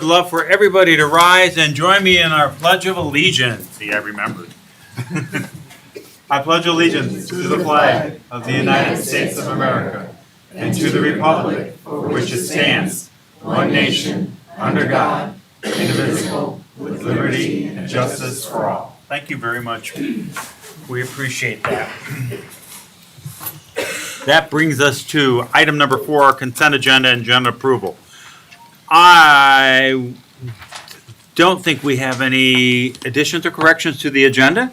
I'd love for everybody to rise and join me in our Pledge of Allegiance. See, I remembered. I pledge allegiance to the flag of the United States of America and to the republic for which it stands, one nation, under God, indivisible, with liberty and justice for all. Thank you very much. We appreciate that. That brings us to item number 4, our consent agenda and agenda approval. I don't think we have any additions or corrections to the agenda.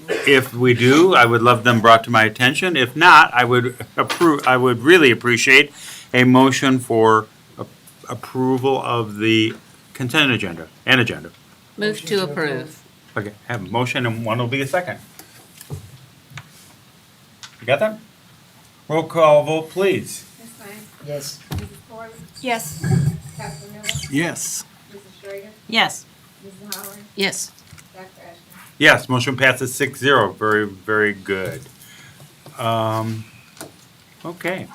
If we do, I would love them brought to my attention. If not, I would really appreciate a motion for approval of the consent agenda and agenda. Move to approve. Okay, have a motion and one will be a second. You got that? Roll call vote, please. Ms. Lang? Yes. Mrs. Ford? Yes. Councilman Miller? Yes. Mrs. Schrader? Yes. Mrs. Howard? Yes. Dr. Ashton? Yes, motion passes 6-0. Very, very good. Okay.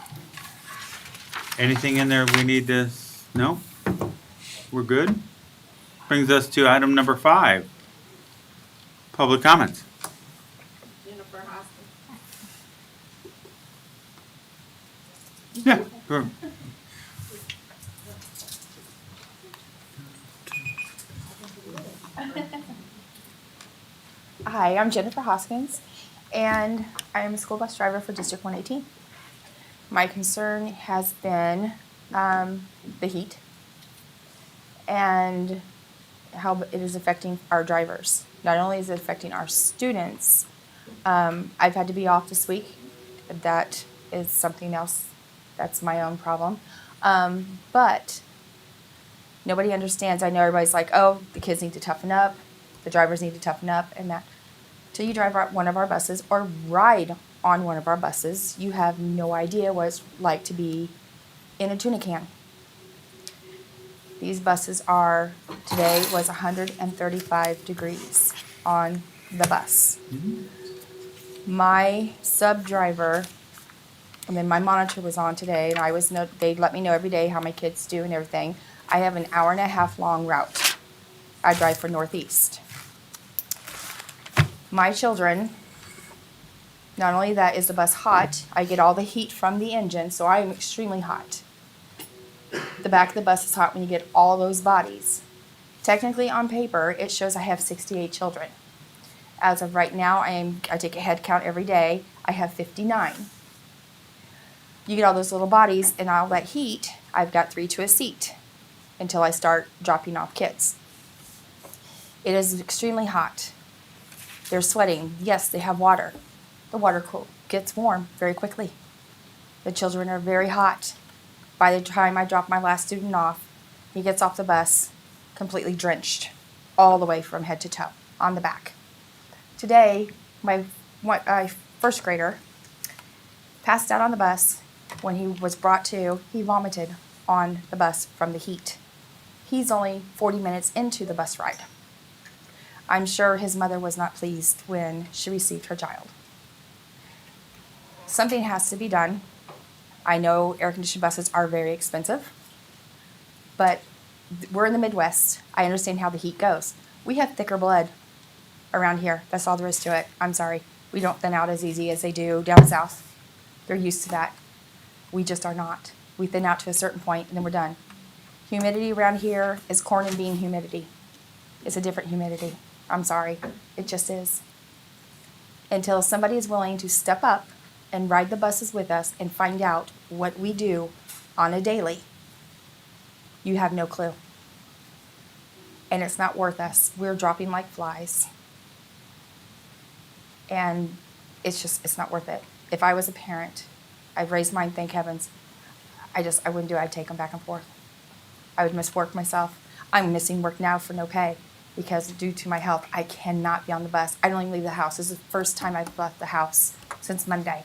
Anything in there we need to, no? We're good? Brings us to item number 5. Public comments. Jennifer Hoskins? Yeah, sure. Hi, I'm Jennifer Hoskins, and I am a school bus driver for District 118. My concern has been the heat and how it is affecting our drivers. Not only is it affecting our students, I've had to be off this week. That is something else. That's my own problem. But nobody understands. I know everybody's like, oh, the kids need to toughen up, the drivers need to toughen up, and that. Till you drive one of our buses or ride on one of our buses, you have no idea what it's like to be in a tuna can. These buses are, today was 135 degrees on the bus. My sub driver, and then my monitor was on today, and they let me know every day how my kids do and everything. I have an hour and a half long route. I drive for Northeast. My children, not only that is the bus hot, I get all the heat from the engine, so I am extremely hot. The back of the bus is hot when you get all those bodies. Technically on paper, it shows I have 68 children. As of right now, I take a head count every day. I have 59. You get all those little bodies and all that heat, I've got 3 to a seat until I start dropping off kids. It is extremely hot. They're sweating. Yes, they have water. The water gets warm very quickly. The children are very hot. By the time I drop my last student off, he gets off the bus completely drenched all the way from head to toe on the back. Today, my first grader passed out on the bus. When he was brought to, he vomited on the bus from the heat. He's only 40 minutes into the bus ride. I'm sure his mother was not pleased when she received her child. Something has to be done. I know air-conditioned buses are very expensive, but we're in the Midwest. I understand how the heat goes. We have thicker blood around here. That's all there is to it. I'm sorry. We don't thin out as easy as they do down south. They're used to that. We just are not. We thin out to a certain point, and then we're done. Humidity around here is corn and bean humidity. It's a different humidity. I'm sorry. It just is. Until somebody is willing to step up and ride the buses with us and find out what we do on a daily, you have no clue. And it's not worth us. We're dropping like flies. And it's not worth it. If I was a parent, I've raised mine, thank heavens. I wouldn't do it. I'd take them back and forth. I would miss work myself. I'm missing work now for no pay because due to my health, I cannot be on the bus. I don't even leave the house. This is the first time I've left the house since Monday.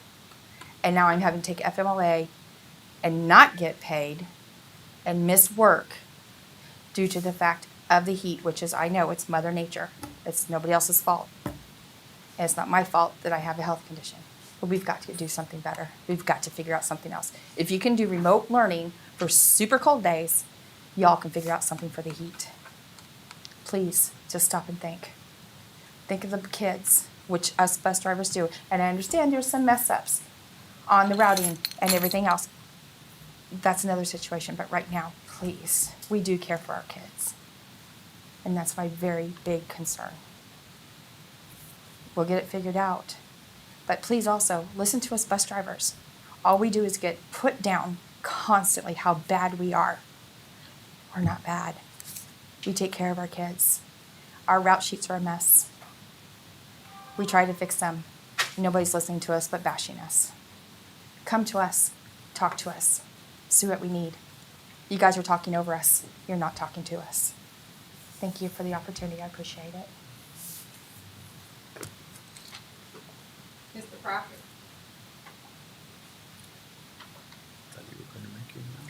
And now I'm having to take FMLA and not get paid and miss work due to the fact of the heat, which is, I know it's Mother Nature. It's nobody else's fault. And it's not my fault that I have a health condition. But we've got to do something better. We've got to figure out something else. If you can do remote learning for super cold days, y'all can figure out something for the heat. Please, just stop and think. Think of the kids, which us bus drivers do. And I understand there's some mess ups on the routing and everything else. That's another situation, but right now, please, we do care for our kids. And that's my very big concern. We'll get it figured out. But please also listen to us bus drivers. All we do is get put down constantly how bad we are. We're not bad. We take care of our kids. Our route sheets are a mess. We try to fix them. Nobody's listening to us but bashing us. Come to us. Talk to us. See what we need. You guys are talking over us. You're not talking to us. Thank you for the opportunity. I appreciate it. Mr. Crockett.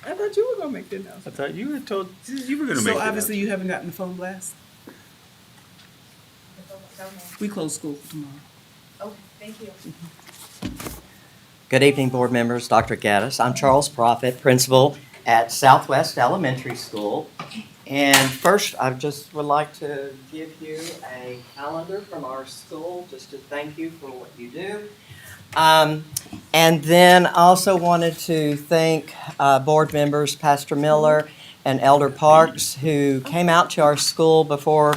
I thought you were gonna make the announcement. I thought you were told you were going to make So it. obviously you haven't gotten the phone blast. We close school tomorrow. Okay, thank you. Good evening, board members, Dr. Gaddis. I'm Charles Prophet, principal at Southwest Elementary School. And first, I just would like to give you a calendar from our school, just to thank you for what you do. And then I also wanted to thank board members, Pastor Miller and Elder Parks, who came out to our school before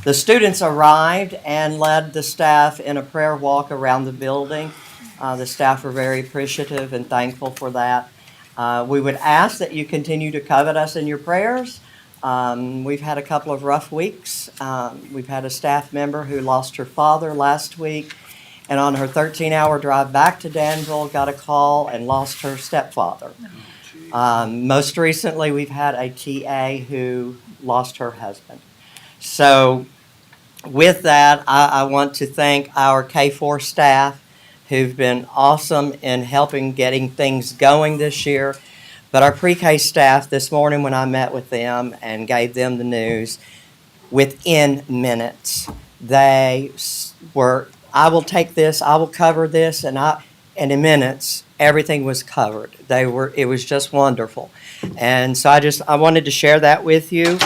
the students arrived and led the staff in a prayer walk around the building. The staff were very appreciative and thankful for that. We would ask that you continue to covet us in your prayers. We've had a couple of rough weeks. We've had a staff member who lost her father last week, and on her 13-hour drive back to Danville, got a call and lost her stepfather. Most recently, we've had a TA who lost her husband. So with that, I want to thank our K-4 staff who've been awesome in helping getting things going this year. But our pre-K staff, this morning when I met with them and gave them the news, within minutes, they were, I will take this, I will cover this, and in minutes, everything was covered. It was just wonderful. And so I wanted to share that with you.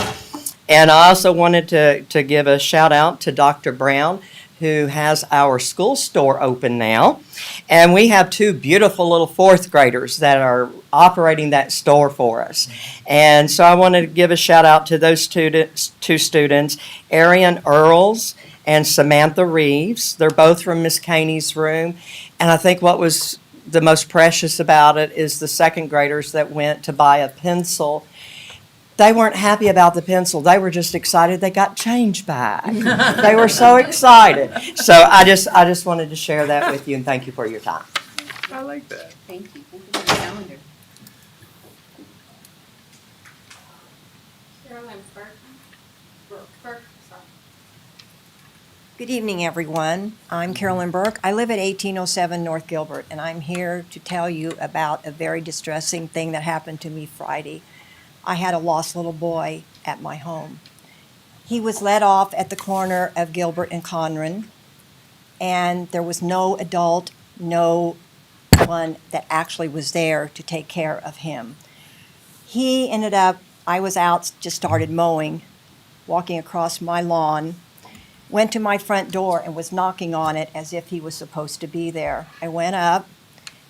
And I also wanted to give a shout out to Dr. Brown, who has our school store open now. And we have two beautiful little fourth graders that are operating that store for us. And so I wanted to give a shout out to those two students, Arian Earls and Samantha Reeves. They're both from Miss Caney's room. And I think what was the most precious about it is the second graders that went to buy a pencil. They weren't happy about the pencil. They were just excited they got change back. They were so excited. So I just wanted to share that with you, and thank you for your time. I like that. Thank you. Thank you for the calendar. Carolyn Burke, sorry. Good evening, everyone. I'm Carolyn Burke. I live at 1807 North Gilbert, and I'm here to tell you about a very distressing thing that happened to me Friday. I had a lost little boy at my home. He was let off at the corner of Gilbert and Conran, and there was no adult, no one that actually was there to take care of him. He ended up, I was out, just started mowing, walking across my lawn, went to my front door and was knocking on it as if he was supposed to be there. I went up,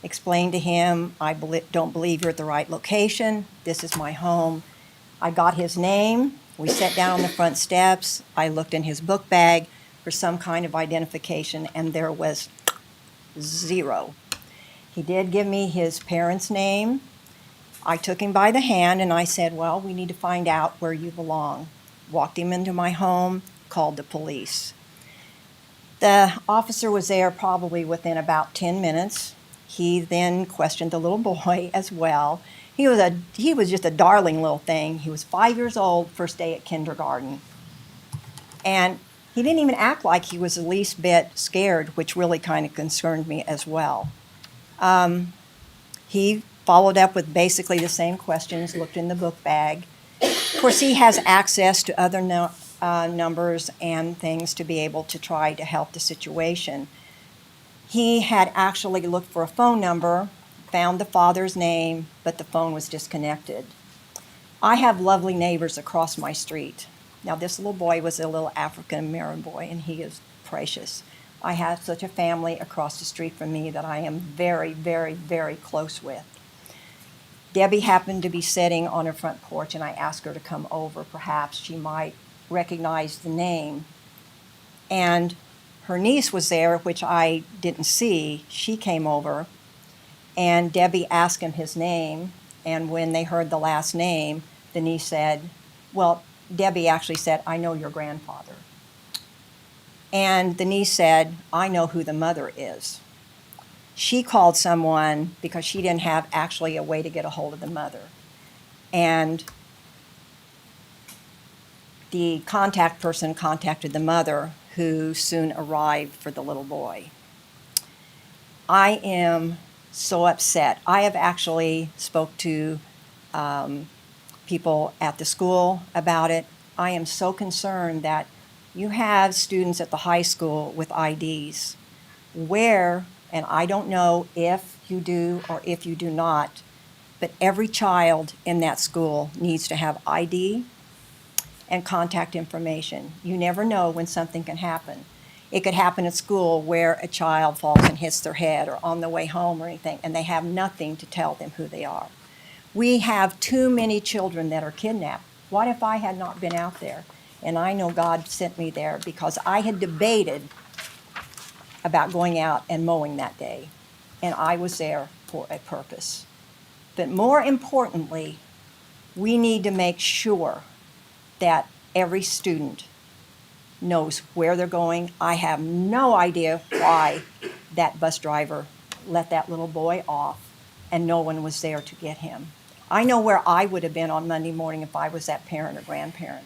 explained to him, I don't believe you're at the right location. This is my home. I got his name. We sat down on the front steps. I looked in his book bag for some kind of identification, and there was zero. He did give me his parents' name. I took him by the hand and I said, well, we need to find out where you belong. Walked him into my home, called the police. The officer was there probably within about 10 minutes. He then questioned the little boy as well. He was just a darling little thing. He was 5 years old, first day at kindergarten. And he didn't even act like he was the least bit scared, which really kind of concerned me as well. He followed up with basically the same questions, looked in the book bag. Of course, he has access to other numbers and things to be able to try to help the situation. He had actually looked for a phone number, found the father's name, but the phone was disconnected. I have lovely neighbors across my street. Now, this little boy was a little African American boy, and he is precious. I have such a family across the street from me that I am very, very, very close with. Debbie happened to be sitting on her front porch, and I asked her to come over. Perhaps she might recognize the name. And her niece was there, which I didn't see. She came over, and Debbie asked him his name. And when they heard the last name, the niece said, well, Debbie actually said, I know your grandfather. And the niece said, I know who the mother is. She called someone because she didn't have actually a way to get a hold of the mother. And the contact person contacted the mother, who soon arrived for the little boy. I am so upset. I have actually spoke to people at the school about it. I am so concerned that you have students at the high school with IDs where, and I don't know if you do or if you do not, but every child in that school needs to have ID and contact information. You never know when something can happen. It could happen at school where a child falls and hits their head or on the way home or anything, and they have nothing to tell them who they are. We have too many children that are kidnapped. What if I had not been out there? And I know God sent me there because I had debated about going out and mowing that day, and I was there for a purpose. But more importantly, we need to make sure that every student knows where they're going. I have no idea why that bus driver let that little boy off and no one was there to get him. I know where I would have been on Monday morning if I was that parent or grandparent.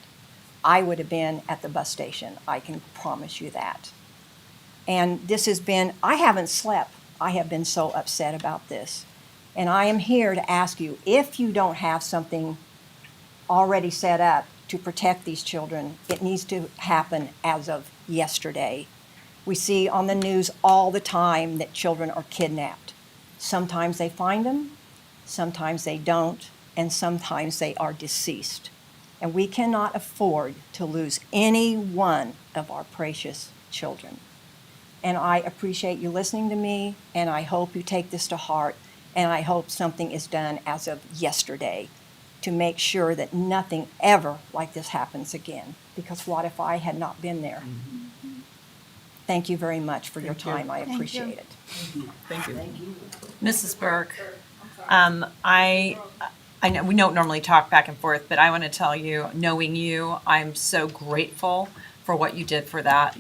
I would have been at the bus station. I can promise you that. And this has been, I haven't slept. I have been so upset about this. And I am here to ask you, if you don't have something already set up to protect these children, it needs to happen as of yesterday. We see on the news all the time that children are kidnapped. Sometimes they find them, sometimes they don't, and sometimes they are deceased. And we cannot afford to lose any one of our precious children. And I appreciate you listening to me, and I hope you take this to heart, and I hope something is done as of yesterday to make sure that nothing ever like this happens again. Because what if I had not been there? Thank you very much for your time. I appreciate it. Thank you. Mrs. Burke, I know we don't normally talk back and forth, but I want to tell you, knowing you, I'm so grateful for what you did for that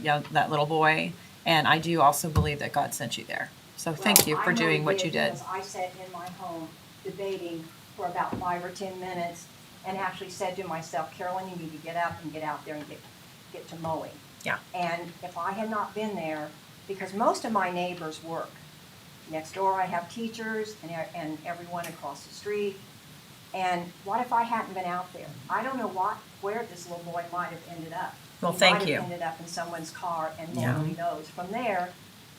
little boy, and I do also believe that God sent you there. So thank you for doing what you did. I sat in my home debating for about 5 or 10 minutes and actually said to myself, Carolyn, you need to get up and get out there and get to mowing. Yeah. And if I had not been there, because most of my neighbors work. Next door I have teachers and everyone across the street. And what if I hadn't been out there? I don't know where this little boy might have ended up. Well, He thank might you. have ended up in someone's car and Yeah. nobody knows. From there,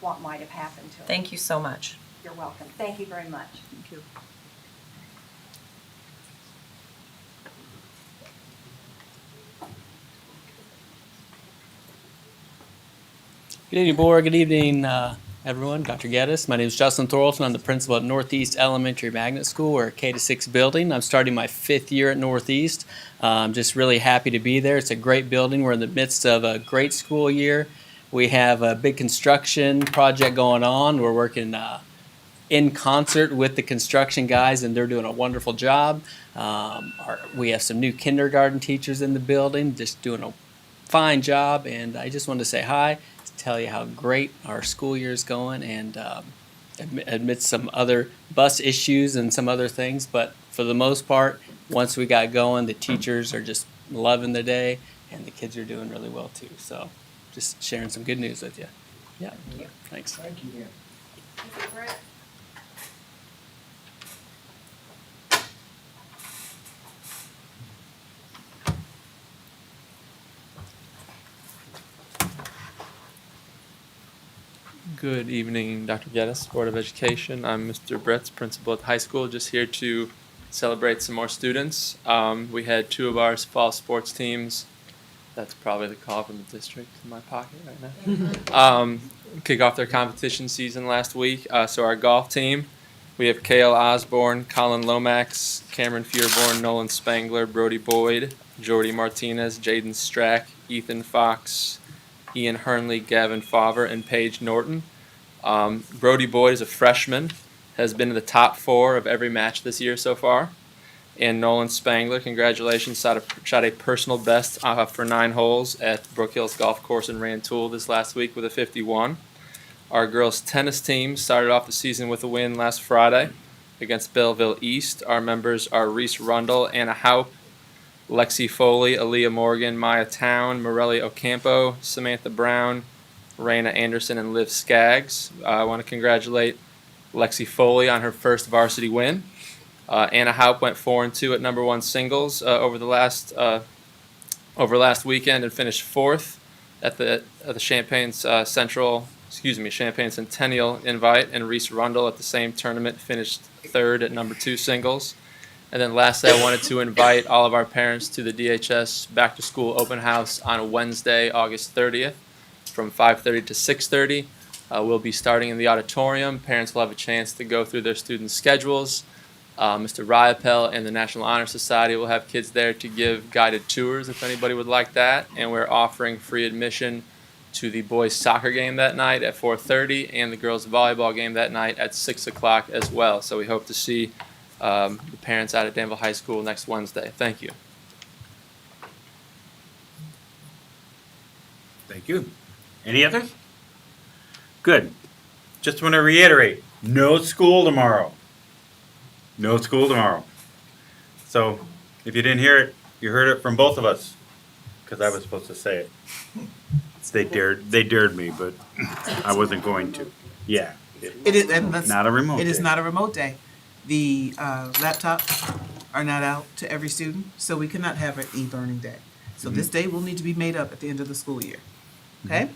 what might have happened to him. Thank you so much. You're welcome. Thank you very much. Thank you. Good evening, board. Good evening, everyone. Dr. Geddes. My name is Justin Thorlton. I'm the principal at Northeast Elementary Magnet School. We're a K-6 building. I'm starting my 5th year at Northeast. I'm just really happy to be there. It's a great building. We're in the midst of a great school year. We have a big construction project going on. We're working in concert with the construction guys, and they're doing a wonderful job. We have some new kindergarten teachers in the building, just doing a fine job. And I just wanted to say hi, tell you how great our school year is going, and amidst some other bus issues and some other things. But for the most part, once we got going, the teachers are just loving the day, and the kids are doing really well too. So just sharing some good news with you. Yeah, thanks. Mrs. Britt? Good evening, Dr. Geddes, Board of Education. I'm Mr. Brett's principal at the high school, just here to celebrate some more students. We had 2 of our fall sports teams. That's probably the call from the district in my pocket right now. Kick off their competition season last week. So our golf team, we have Kale Osborne, Colin Lomax, Cameron Fearborn, Nolan Spangler, Brody Boyd, Jordy Martinez, Jaden Strack, Ethan Fox, Ian Hernley, Gavin Favre, and Paige Norton. Brody Boyd is a freshman, has been in the top 4 of every match this year so far. And Nolan Spangler, congratulations, shot a personal best for 9 holes at Brook Hills Golf Course in Rantoul this last week with a 51. Our girls' tennis team started off the season with a win last Friday against Belleville East. Our members are Reese Rundle, Anna Haupt, Lexi Foley, Aaliyah Morgan, Maya Town, Morelli Ocampo, Samantha Brown, Raina Anderson, and Liv Skaggs. I want to congratulate Lexi Foley on her first varsity win. Anna Haupt went 4-2 at number 1 singles over last weekend and finished 4th at the Champaign Centennial Invite, and Reese Rundle at the same tournament finished 3rd at number 2 singles. And then lastly, I wanted to invite all of our parents to the DHS Back to School Open House on Wednesday, August 30th from 5:30 to 6:30. We'll be starting in the auditorium. Parents will have a chance to go through their students' schedules. Mr. Ryapel and the National Honor Society will have kids there to give guided tours if anybody would like that. And we're offering free admission to the boys' soccer game that night at 4:30 and the girls' volleyball game that night at 6 o'clock as well. So we hope to see the parents out at Danville High School next Wednesday. Thank you. Thank you. Any others? Good. Just want to reiterate, no school tomorrow. No school tomorrow. So if you didn't hear it, you heard it from both of us, because I was supposed to say it. They dared me, but I wasn't going to. Yeah. It is, and that's, Not a remote it is day. not a remote day. The laptops are not out to every student, so we cannot have an e-learning day. So this day will need to be made up at the end of the school year. Okay?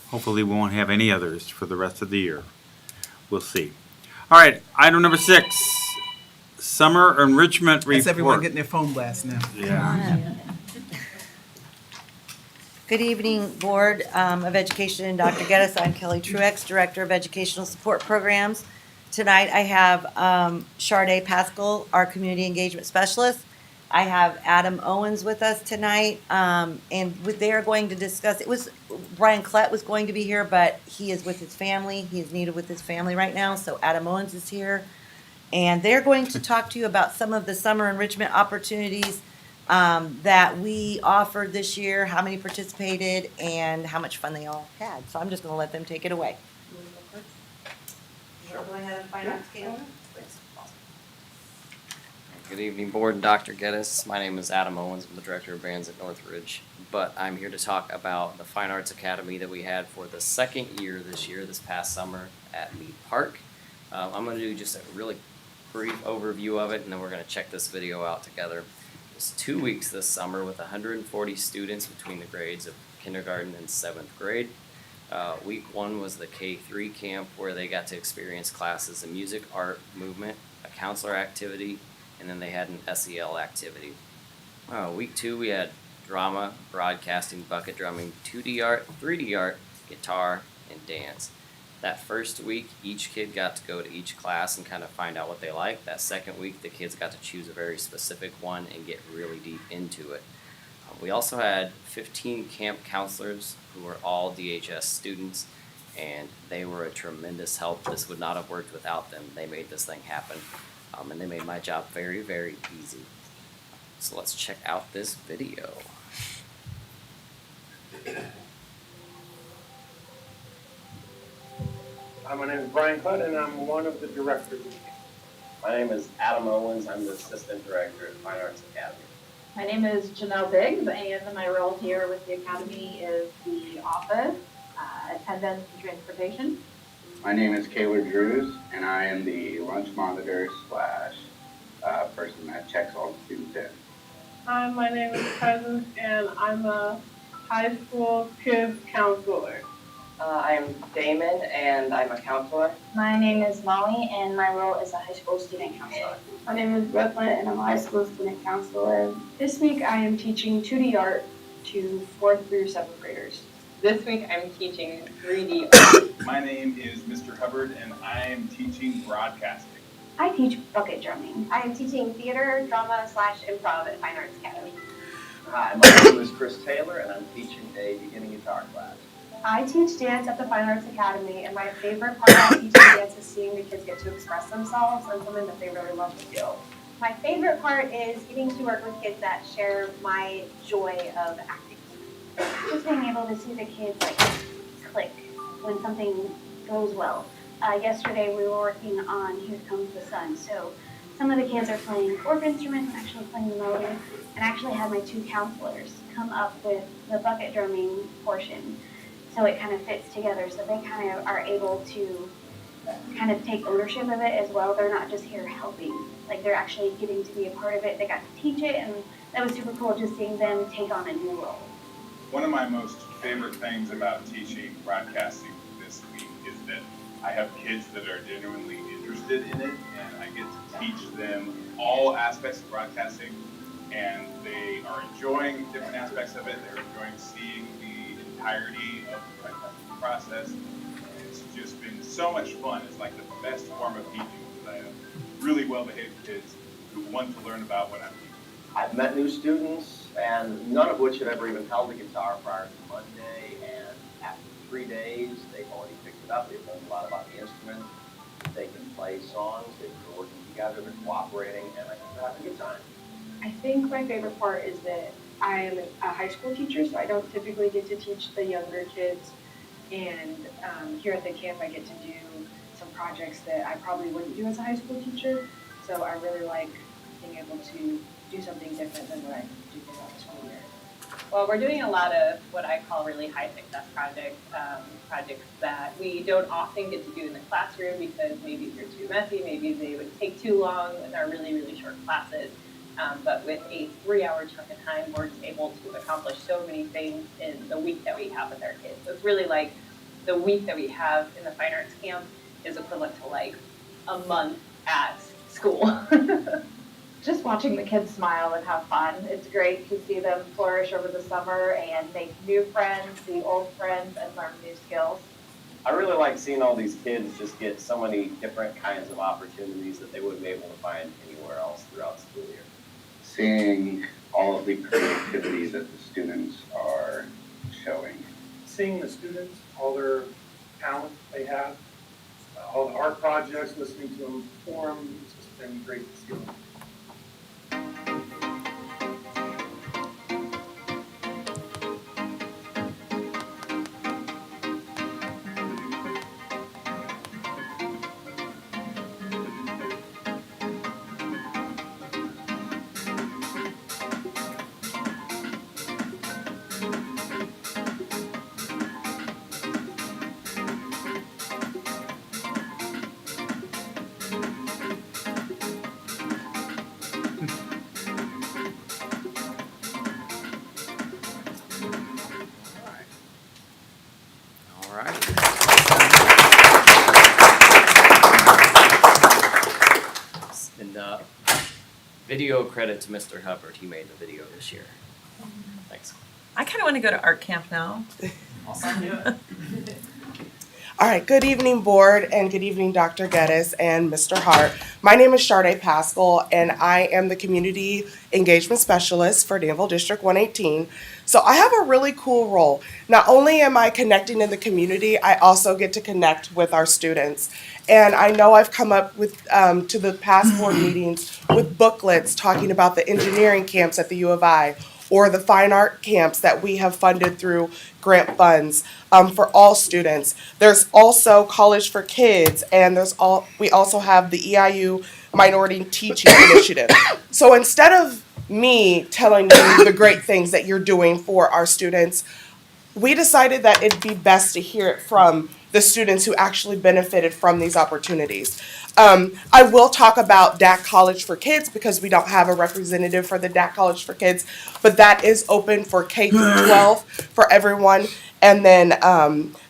Hopefully we won't have any others for the rest of the year. We'll see. All right, item number 6, summer enrichment report. That's everyone getting their phone blast now. Yeah. Good evening, Board of Education and Dr. Geddes. I'm Kelly Truex, Director of Educational Support Programs. Tonight I have Sade Pascal, our Community Engagement Specialist. I have Adam Owens with us tonight, and they are going to discuss, Brian Klett was going to be here, but he is with his family. He is needed with his family right now, so Adam Owens is here. And they're going to talk to you about some of the summer enrichment opportunities that we offered this year, how many participated, and how much fun they all had. So I'm just going to let them take it away. Sure. Go ahead and find out, Caitlin. Good evening, Board and Dr. Geddes. My name is Adam Owens. I'm the Director of Bands at Northridge. But I'm here to talk about the Fine Arts Academy that we had for the second year this past summer at Mead Park. I'm going to do just a really brief overview of it, and then we're going to check this video out together. It's 2 weeks this summer with 140 students between the grades of kindergarten and 7th grade. Week 1 was the K-3 camp where they got to experience classes in music, art, movement, a counselor activity, and then they had an SEL activity. Week 2 we had drama, broadcasting, bucket drumming, 2D art, 3D art, guitar, and dance. That first week, each kid got to go to each class and kind of find out what they liked. That second week, the kids got to choose a very specific one and get really deep into it. We also had 15 camp counselors who were all DHS students, and they were a tremendous help. This would not have worked without them. They made this thing happen, and they made my job very, very easy. So let's check out this video. Hi, my name is Brian Klett, and I'm one of the directors of the camp. My name is Adam Owens. I'm the Assistant Director at Fine Arts Academy. My name is Janelle Biggs, and my role here with the Academy is the office, attendance and transportation. My name is Caleb Drews, and I am the lunch monitor / person that checks all the students in. Hi, my name is Presence, and I'm a high school kids counselor. I'm Damon, and I'm a counselor. My name is Molly, and my role is a high school student counselor. My name is Brooklyn, and I'm a high school student counselor. This week, I am teaching 2D art to 4th through 7th graders. This week, I'm teaching 3D art. My name is Mr. Hubbard, and I am teaching broadcasting. I teach bucket drumming. I am teaching theater, drama / improv at Fine Arts Academy. Hi, my name is Chris Taylor, and I'm teaching a beginning guitar class. I teach dance at the Fine Arts Academy, and my favorite part about teaching dance is seeing the kids get to express themselves and something that they really love to do. My favorite part is getting to work with kids that share my joy of acting. Just being able to see the kids like click when something goes well. Yesterday we were working on Here Comes the Sun, so some of the kids are playing fourth instruments and actually playing the melody, and actually had my 2 counselors come up with the bucket drumming portion. So it kind of fits together, so they kind of are able to kind of take ownership of it as well. They're not just here helping, like they're actually getting to be a part of it. They got to teach it, and that was super cool just seeing them take on a new role. One of my most favorite things about teaching broadcasting this week is that I have kids that are genuinely interested in it, and I get to teach them all aspects of broadcasting, and they are enjoying different aspects of it. They're enjoying seeing the entirety of the broadcasting process. It's just been so much fun. It's like the best form of teaching, because I have really well-behaved kids who want to learn about what I'm teaching. I've met new students, and none of which had ever even held a guitar prior to Monday, and after 3 days, they've already picked it up. They've learned a lot about the instrument. They can play songs, they're working together, they're cooperating, and I think they're having a good time. I think my favorite part is that I am a high school teacher, so I don't typically get to teach the younger kids. And here at the camp, I get to do some projects that I probably wouldn't do as a high school teacher. So I really like being able to do something different than what I do throughout the school year. Well, we're doing a lot of what I call really high success projects, projects that we don't often get to do in the classroom because maybe they're too messy, maybe they would take too long and are really, really short classes. But with a 3-hour chunk of time, we're able to accomplish so many things in the week that we have with our kids. So it's really like the week that we have in the Fine Arts Camp is equivalent to like a month at school. Just watching the kids smile and have fun. It's great to see them flourish over the summer and make new friends, see old friends, and learn new skills. I really like seeing all these kids just get so many different kinds of opportunities that they wouldn't be able to find anywhere else throughout the school year. Seeing all of the creativity that the students are showing. Seeing the students, all their talent they have, all the art projects, listening to them perform, it's just been great to see them. All right. And video credit to Mr. Hubbard. He made the video this year. Thanks. I kind of want to go to art camp now. All right, good evening, board, and good evening, Dr. Geddes and Mr. Hart. My name is Sharday Pascal, and I am the Community Engagement Specialist for Danville District 118. So I have a really cool role. Not only am I connecting in the community, I also get to connect with our students. And I know I've come up with, to the past board meetings with booklets talking about the engineering camps at the U of I, or the fine art camps that we have funded through grant funds for all students. There's also College for Kids, and we also have the EIU Minority Teaching Initiative. So instead of me telling you the great things that you're doing for our students, we decided that it'd be best to hear it from the students who actually benefited from these opportunities. I will talk about DAC College for Kids because we don't have a representative for the DAC College for Kids, but that is open for K through 12 for everyone. And then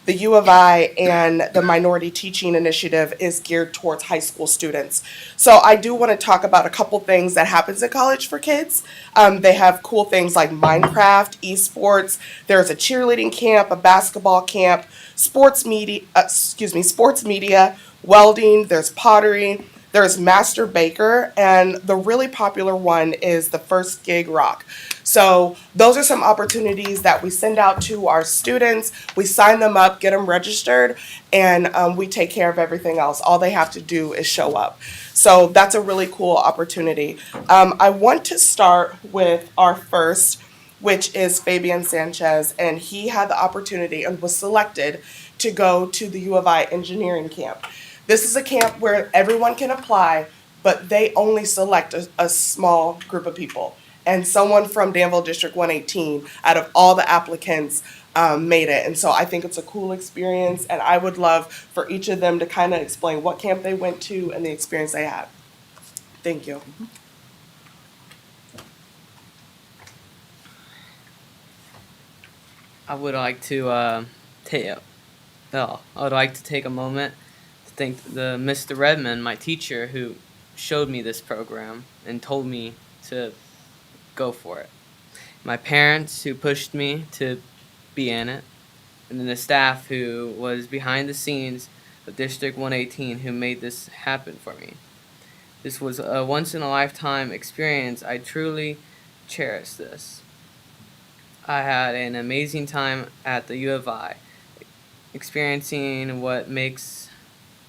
the U of I and the Minority Teaching Initiative is geared towards high school students. So I do want to talk about a couple things that happens in college for kids. They have cool things like Minecraft, esports. There's a cheerleading camp, a basketball camp, sports media, welding. There's pottery. There's Master Baker, and the really popular one is the First Gig Rock. So those are some opportunities that we send out to our students. We sign them up, get them registered, and we take care of everything else. All they have to do is show up. So that's a really cool opportunity. I want to start with our first, which is Fabian Sanchez, and he had the opportunity and was selected to go to the U of I engineering camp. This is a camp where everyone can apply, but they only select a small group of people. And someone from Danville District 118, out of all the applicants, made it. And so I think it's a cool experience, and I would love for each of them to kind of explain what camp they went to and the experience they had. Thank you. I would like to take a moment to thank the Mr. Redmond, my teacher, who showed me this program and told me to go for it. My parents, who pushed me to be in it, and then the staff who was behind the scenes of District 118 who made this happen for me. This was a once-in-a-lifetime experience. I truly cherish this. I had an amazing time at the U of I, experiencing what makes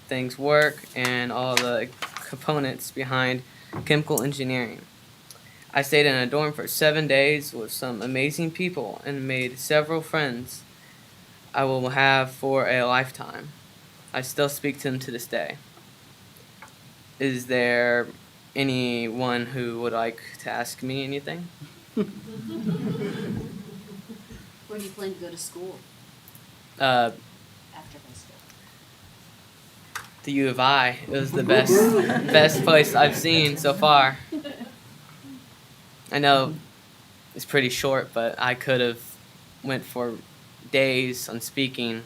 things work and all the components behind chemical engineering. I stayed in a dorm for 7 days with some amazing people and made several friends I will have for a lifetime. I still speak to them to this day. Is there anyone who would like to ask me anything? Where do you plan to go to school Uh, after high school? the U of I. It was the best place I've seen so far. I know it's pretty short, but I could have went for days on speaking.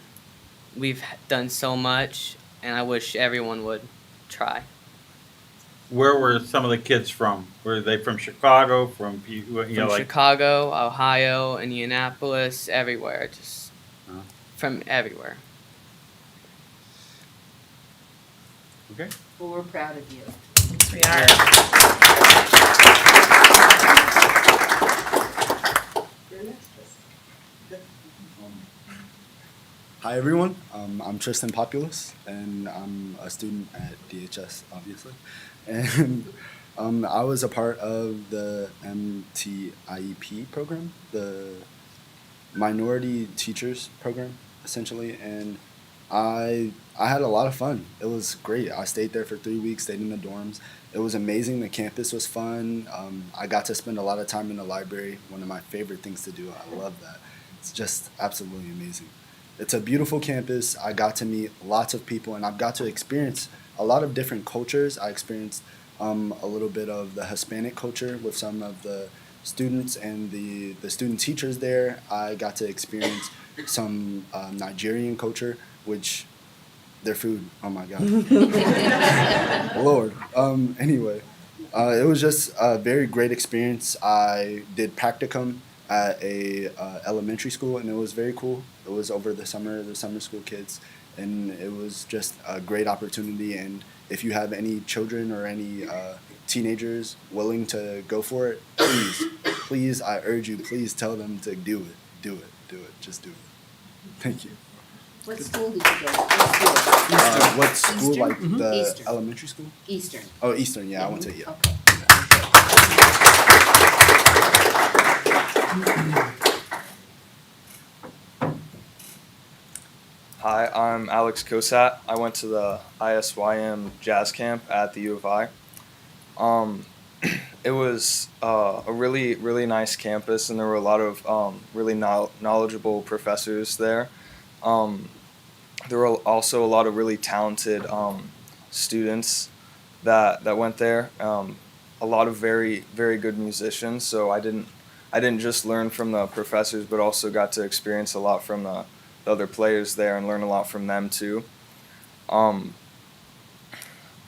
We've done so much, and I wish everyone would try. Where were some of the kids from? Were they from Chicago, from From Chicago, Ohio, Indianapolis, everywhere, just from everywhere. Okay. Well, we're proud of you. We are. Hi everyone, I'm Tristan Populus, and I'm a student at DHS, obviously. And I was a part of the MTIEP program, the Minority Teachers Program, essentially, and I had a lot of fun. It was great. I stayed there for 3 weeks, stayed in the dorms. It was amazing. The campus was fun. I got to spend a lot of time in the library, one of my favorite things to do. I love that. It's just absolutely amazing. It's a beautiful campus. I got to meet lots of people, and I've got to experience a lot of different cultures. I experienced a little bit of the Hispanic culture with some of the students and the student teachers there. I got to experience some Nigerian culture, which their food, oh my God. Lord. Anyway, it was just a very great experience. I did practicum at a elementary school, and it was very cool. It was over the summer school kids, and it was just a great opportunity. And if you have any children or any teenagers willing to go for it, please, I urge you, please tell them to do it, just do it. Thank you. What school did you go to? What school? What school? Eastern? Like the Eastern. elementary school? Eastern. Oh, Eastern, yeah, I went to, yeah. Okay. Hi, I'm Alex Kosat. I went to the ISYM Jazz Camp at the U of I. It was a really, really nice campus, and there were a lot of really knowledgeable professors there. There were also a lot of really talented students that went there. A lot of very, very good musicians, so I didn't I didn't just learn from the professors, but also got to experience a lot from the other players there and learn a lot from them too.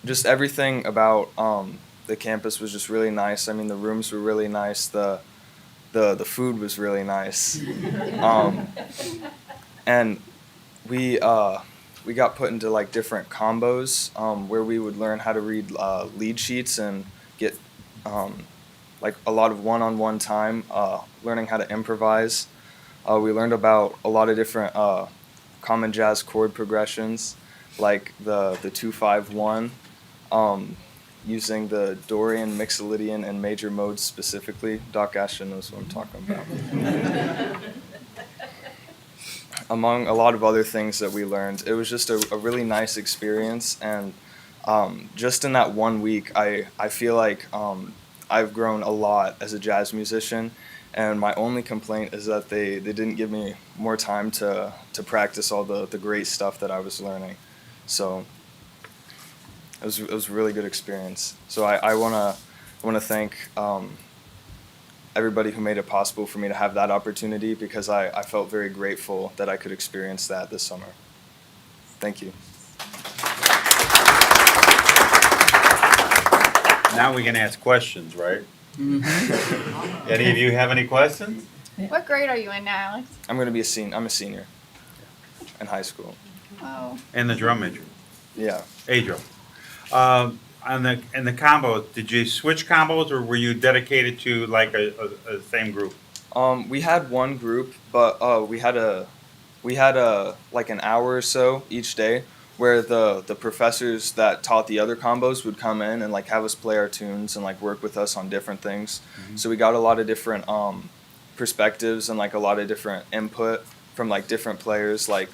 Just everything about the campus was just really nice. I mean, the rooms were really nice. The food was really nice. And we got put into like different combos where we would learn how to read lead sheets and get like a lot of one-on-one time, learning how to improvise. We learned about a lot of different common jazz chord progressions, like the 2-5-1, using the Dorian, Mixolydian, and major modes specifically. Doc Ashton knows what I'm talking about. Among a lot of other things that we learned, it was just a really nice experience. And just in that 1 week, I feel like I've grown a lot as a jazz musician. And my only complaint is that they didn't give me more time to practice all the great stuff that I was learning. So it was a really good experience. So I wanna thank everybody who made it possible for me to have that opportunity, because I felt very grateful that I could experience that this summer. Thank you. Now we can ask questions, right? Any of you have any questions? What grade are you in now, Alex? I'm gonna be a senior. I'm a senior in high school. Oh. And the drum major? Yeah. A drum. And the combos, did you switch combos, or were you dedicated to like a same group? We had one group, but we had a like an hour or so each day where the professors that taught the other combos would come in and like have us play our tunes and like work with us on different things. Mm-hmm. So we got a lot of different perspectives and like a lot of different input from like different players, like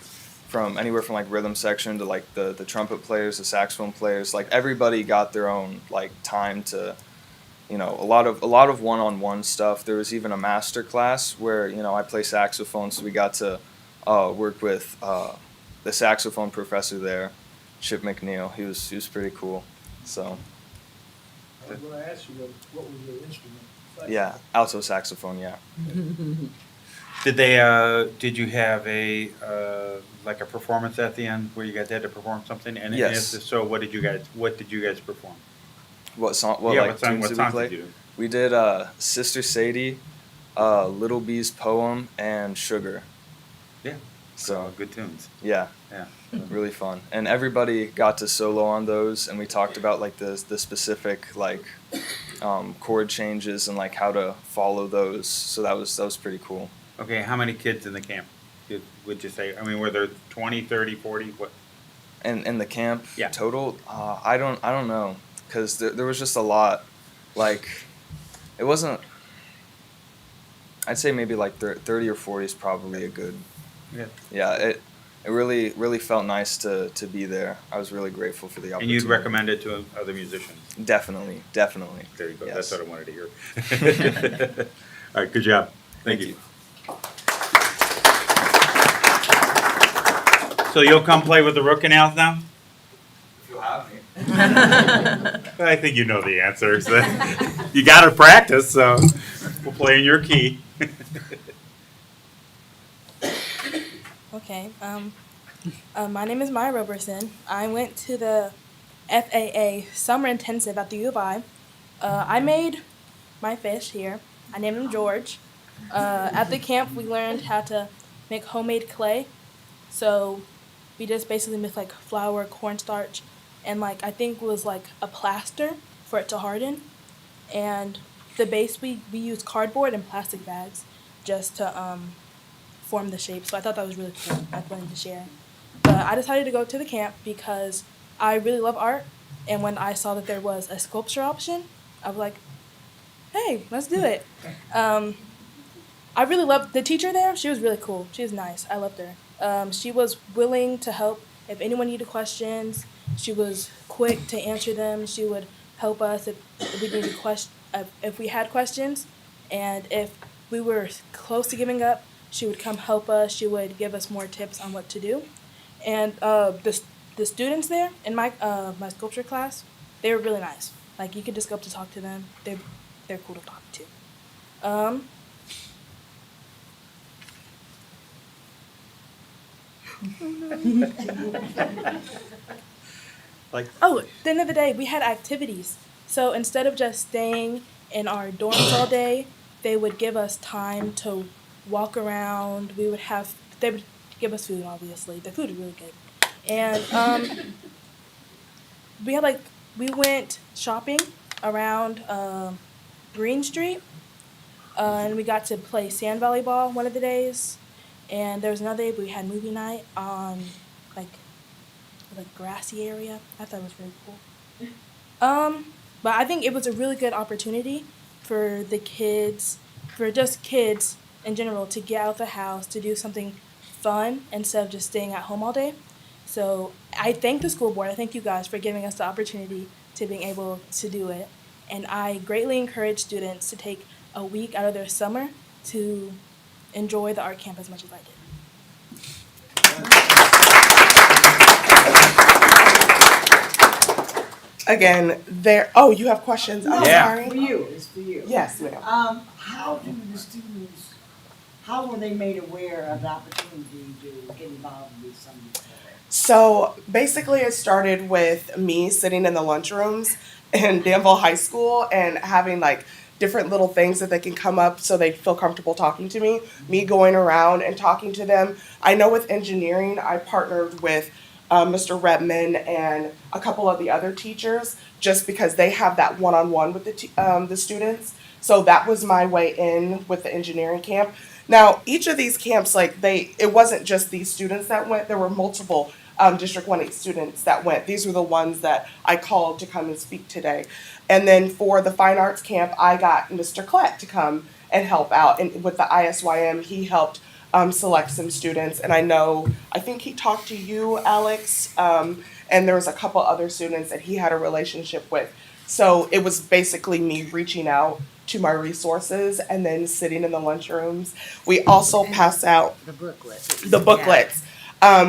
from anywhere from like rhythm section to like the trumpet players, the saxophone players. Like everybody got their own like time to, you know, a lot of one-on-one stuff. There was even a master class where, you know, I play saxophone, so we got to work with the saxophone professor there, Chip McNeil. He was pretty cool. So I was going to ask you what was your instrument? yeah, alto saxophone. Yeah. Did you have a like a performance at the end where you guys had to perform something? And Yes. if so, what did you guys perform? What song? What Yeah, like what song- tunes what did songs we play? did you do? We did Sister Sadie, Little Bee's Poem, and Sugar. Yeah. So good tunes. Yeah. Yeah. Really fun. And everybody got to solo on those, and we talked about like the specific like chord changes and like how to follow those. So that was pretty cool. Okay, how many kids in the camp would you say? I mean, were there 20, 30, 40? What? In the camp Yeah. total, I don't know, because there was just a lot. Like, it wasn't. I'd say maybe like 30 or 40 is probably a good. Yeah. Yeah. It really felt nice to be there. I was really grateful for the And opportunity. you'd recommend it to other musicians? Definitely. There you go. Yes. That's what I wanted to hear. All right, good job. Thank you. So you'll come play with the root canals now? If you'll have me. I think you know the answer. So you got to practice, so we'll play in your key. Okay. My name is Maya Roberson. I went to the FAA summer intensive at the U of I. I made my fish here. I named him George. At the camp, we learned how to make homemade clay. So we just basically mixed like flour, cornstarch, and like I think it was like a plaster for it to harden. And the base, we used cardboard and plastic bags just to form the shape. So I thought that was really cool. I wanted to share. But I decided to go to the camp because I really love art. And when I saw that there was a sculpture option, I was like, hey, let's do it. I really loved the teacher there. She was really cool. She was nice. I loved her. She was willing to help if anyone needed questions. She was quick to answer them. She would help us if we needed if we had questions, and if we were close to giving up, she would come help us. She would give us more tips on what to do. And the students there in my sculpture class, they were really nice. Like you could just go up to talk to them. They're cool to talk to. Like, Oh, at the end of the day, we had activities. So instead of just staying in our dorms all day, they would give us time to walk around. They would give us food, obviously. The food is really good. And we went shopping around Green Street, and we got to play sand volleyball one of the days. And there was another day we had movie night on like grassy area. I thought it was really cool. But I think it was a really good opportunity for the kids, for just kids in general, to get out of the house, to do something fun instead of just staying at home all day. So I thank the school board. I thank you guys for giving us the opportunity to being able to do it. And I greatly encourage students to take a week out of their summer to enjoy the art camp as much as I did. Again, you have questions? I'm Yeah. sorry. For you, it's for you. Yes, ma'am. How do the students, how were they made aware of the opportunity to get involved with some of these programs? So basically, it started with me sitting in the lunchrooms in Danville High School and having like different little things that they can come up so they feel comfortable talking to me. Me going around and talking to them. I know with engineering, I partnered with Mr. Redman and a couple of the other teachers just because they have that one-on-one with the students. So that was my way in with the engineering camp. Now, each of these camps, it wasn't just these students that went. There were multiple District 1-8 students that went. These were the ones that I called to come and speak today. And then for the Fine Arts Camp, I got Mr. Klett to come and help out. And with the ISYM, he helped select some students. And I think he talked to you, Alex, and there was a couple other students that he had a relationship with. So it was basically me reaching out to my resources and then sitting in the lunchrooms. We also pass out The booklet. the booklets.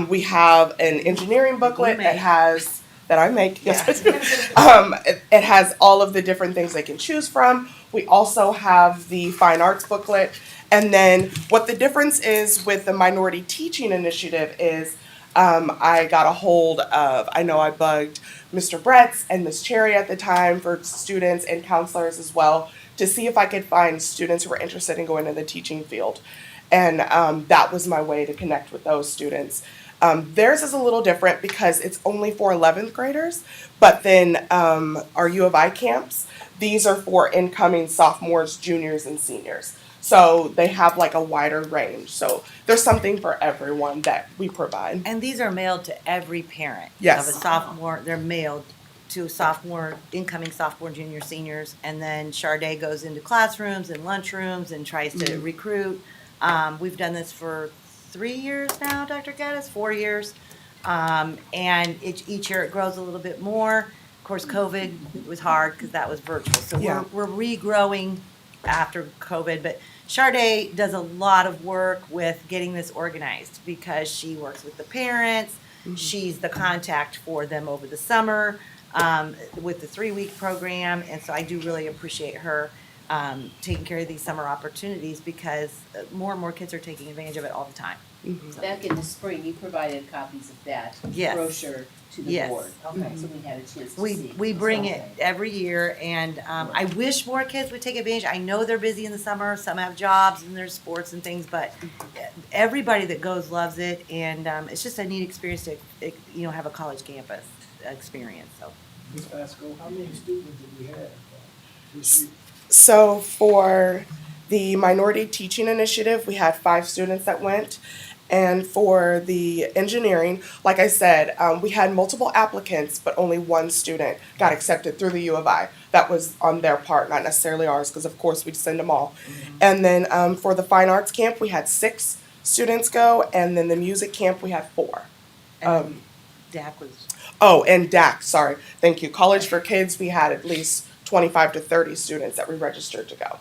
We have an engineering booklet that I make. Yes. It has all of the different things they can choose from. We also have the fine arts booklet. And then what the difference is with the minority teaching initiative is I got a hold of, I bugged Mr. Bretz and Ms. Cherry at the time for students and counselors as well to see if I could find students who were interested in going in the teaching field. And that was my way to connect with those students. Theirs is a little different because it's only for 11th graders, but then our U of I camps, these are for incoming sophomores, juniors, and seniors. So they have like a wider range. So there's something for everyone that we provide. And these are mailed to every parent Yes. of a sophomore. They're mailed to sophomore, incoming sophomore, junior, seniors, and then Charday goes into classrooms and lunchrooms and tries to recruit. We've done this for 3 years now, Dr. Gaddis, 4 years. And each year it grows a little bit more. Of course, COVID was hard because that was virtual. So Yeah. we're regrowing after COVID, but Charday does a lot of work with getting this organized because she works with the parents. She's the contact for them over the summer with the 3-week program. And so I do really appreciate her taking care of these summer opportunities because more and more kids are taking advantage of it all the time. Back in the spring, you provided copies of that Yes. brochure to the Yes. board. Okay, so we had a chance to see. We bring it every year, and I wish more kids would take advantage. I know they're busy in the summer, some have jobs and there's sports and things, but everybody that goes loves it, and it's just a neat experience to have a college campus experience. So, Ms. Pascal, how many students did we have this year? So for the minority teaching initiative, we had 5 students that went. And for the engineering, like I said, we had multiple applicants, but only 1 student got accepted through the U of I. That was on their part, not necessarily ours, because of course we'd send them all. And then for the fine arts camp, we had 6 students go, and then the music camp, we had 4. DAC was. Oh, and DAC, sorry, thank you. College for Kids, we had at least 25 to 30 students that we registered to go.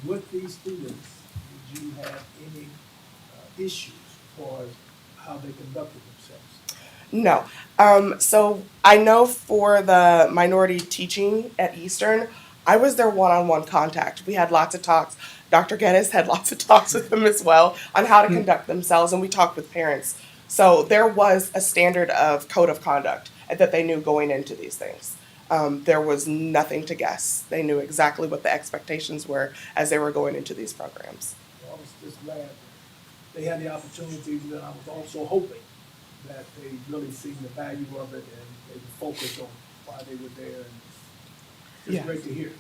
With these students, did you have any issues for how they conducted themselves? No. So I know for the minority teaching at Eastern, I was their one-on-one contact. We had lots of talks. Dr. Geddes had lots of talks with them as well on how to conduct themselves, and we talked with parents. So there was a standard of code of conduct that they knew going into these things. There was nothing to guess. They knew exactly what the expectations were as they were going into these programs. I was just glad that they had the opportunities, and I was also hoping that they really seen the value of it and they would focus on why they were there. And it's Yeah. great to hear.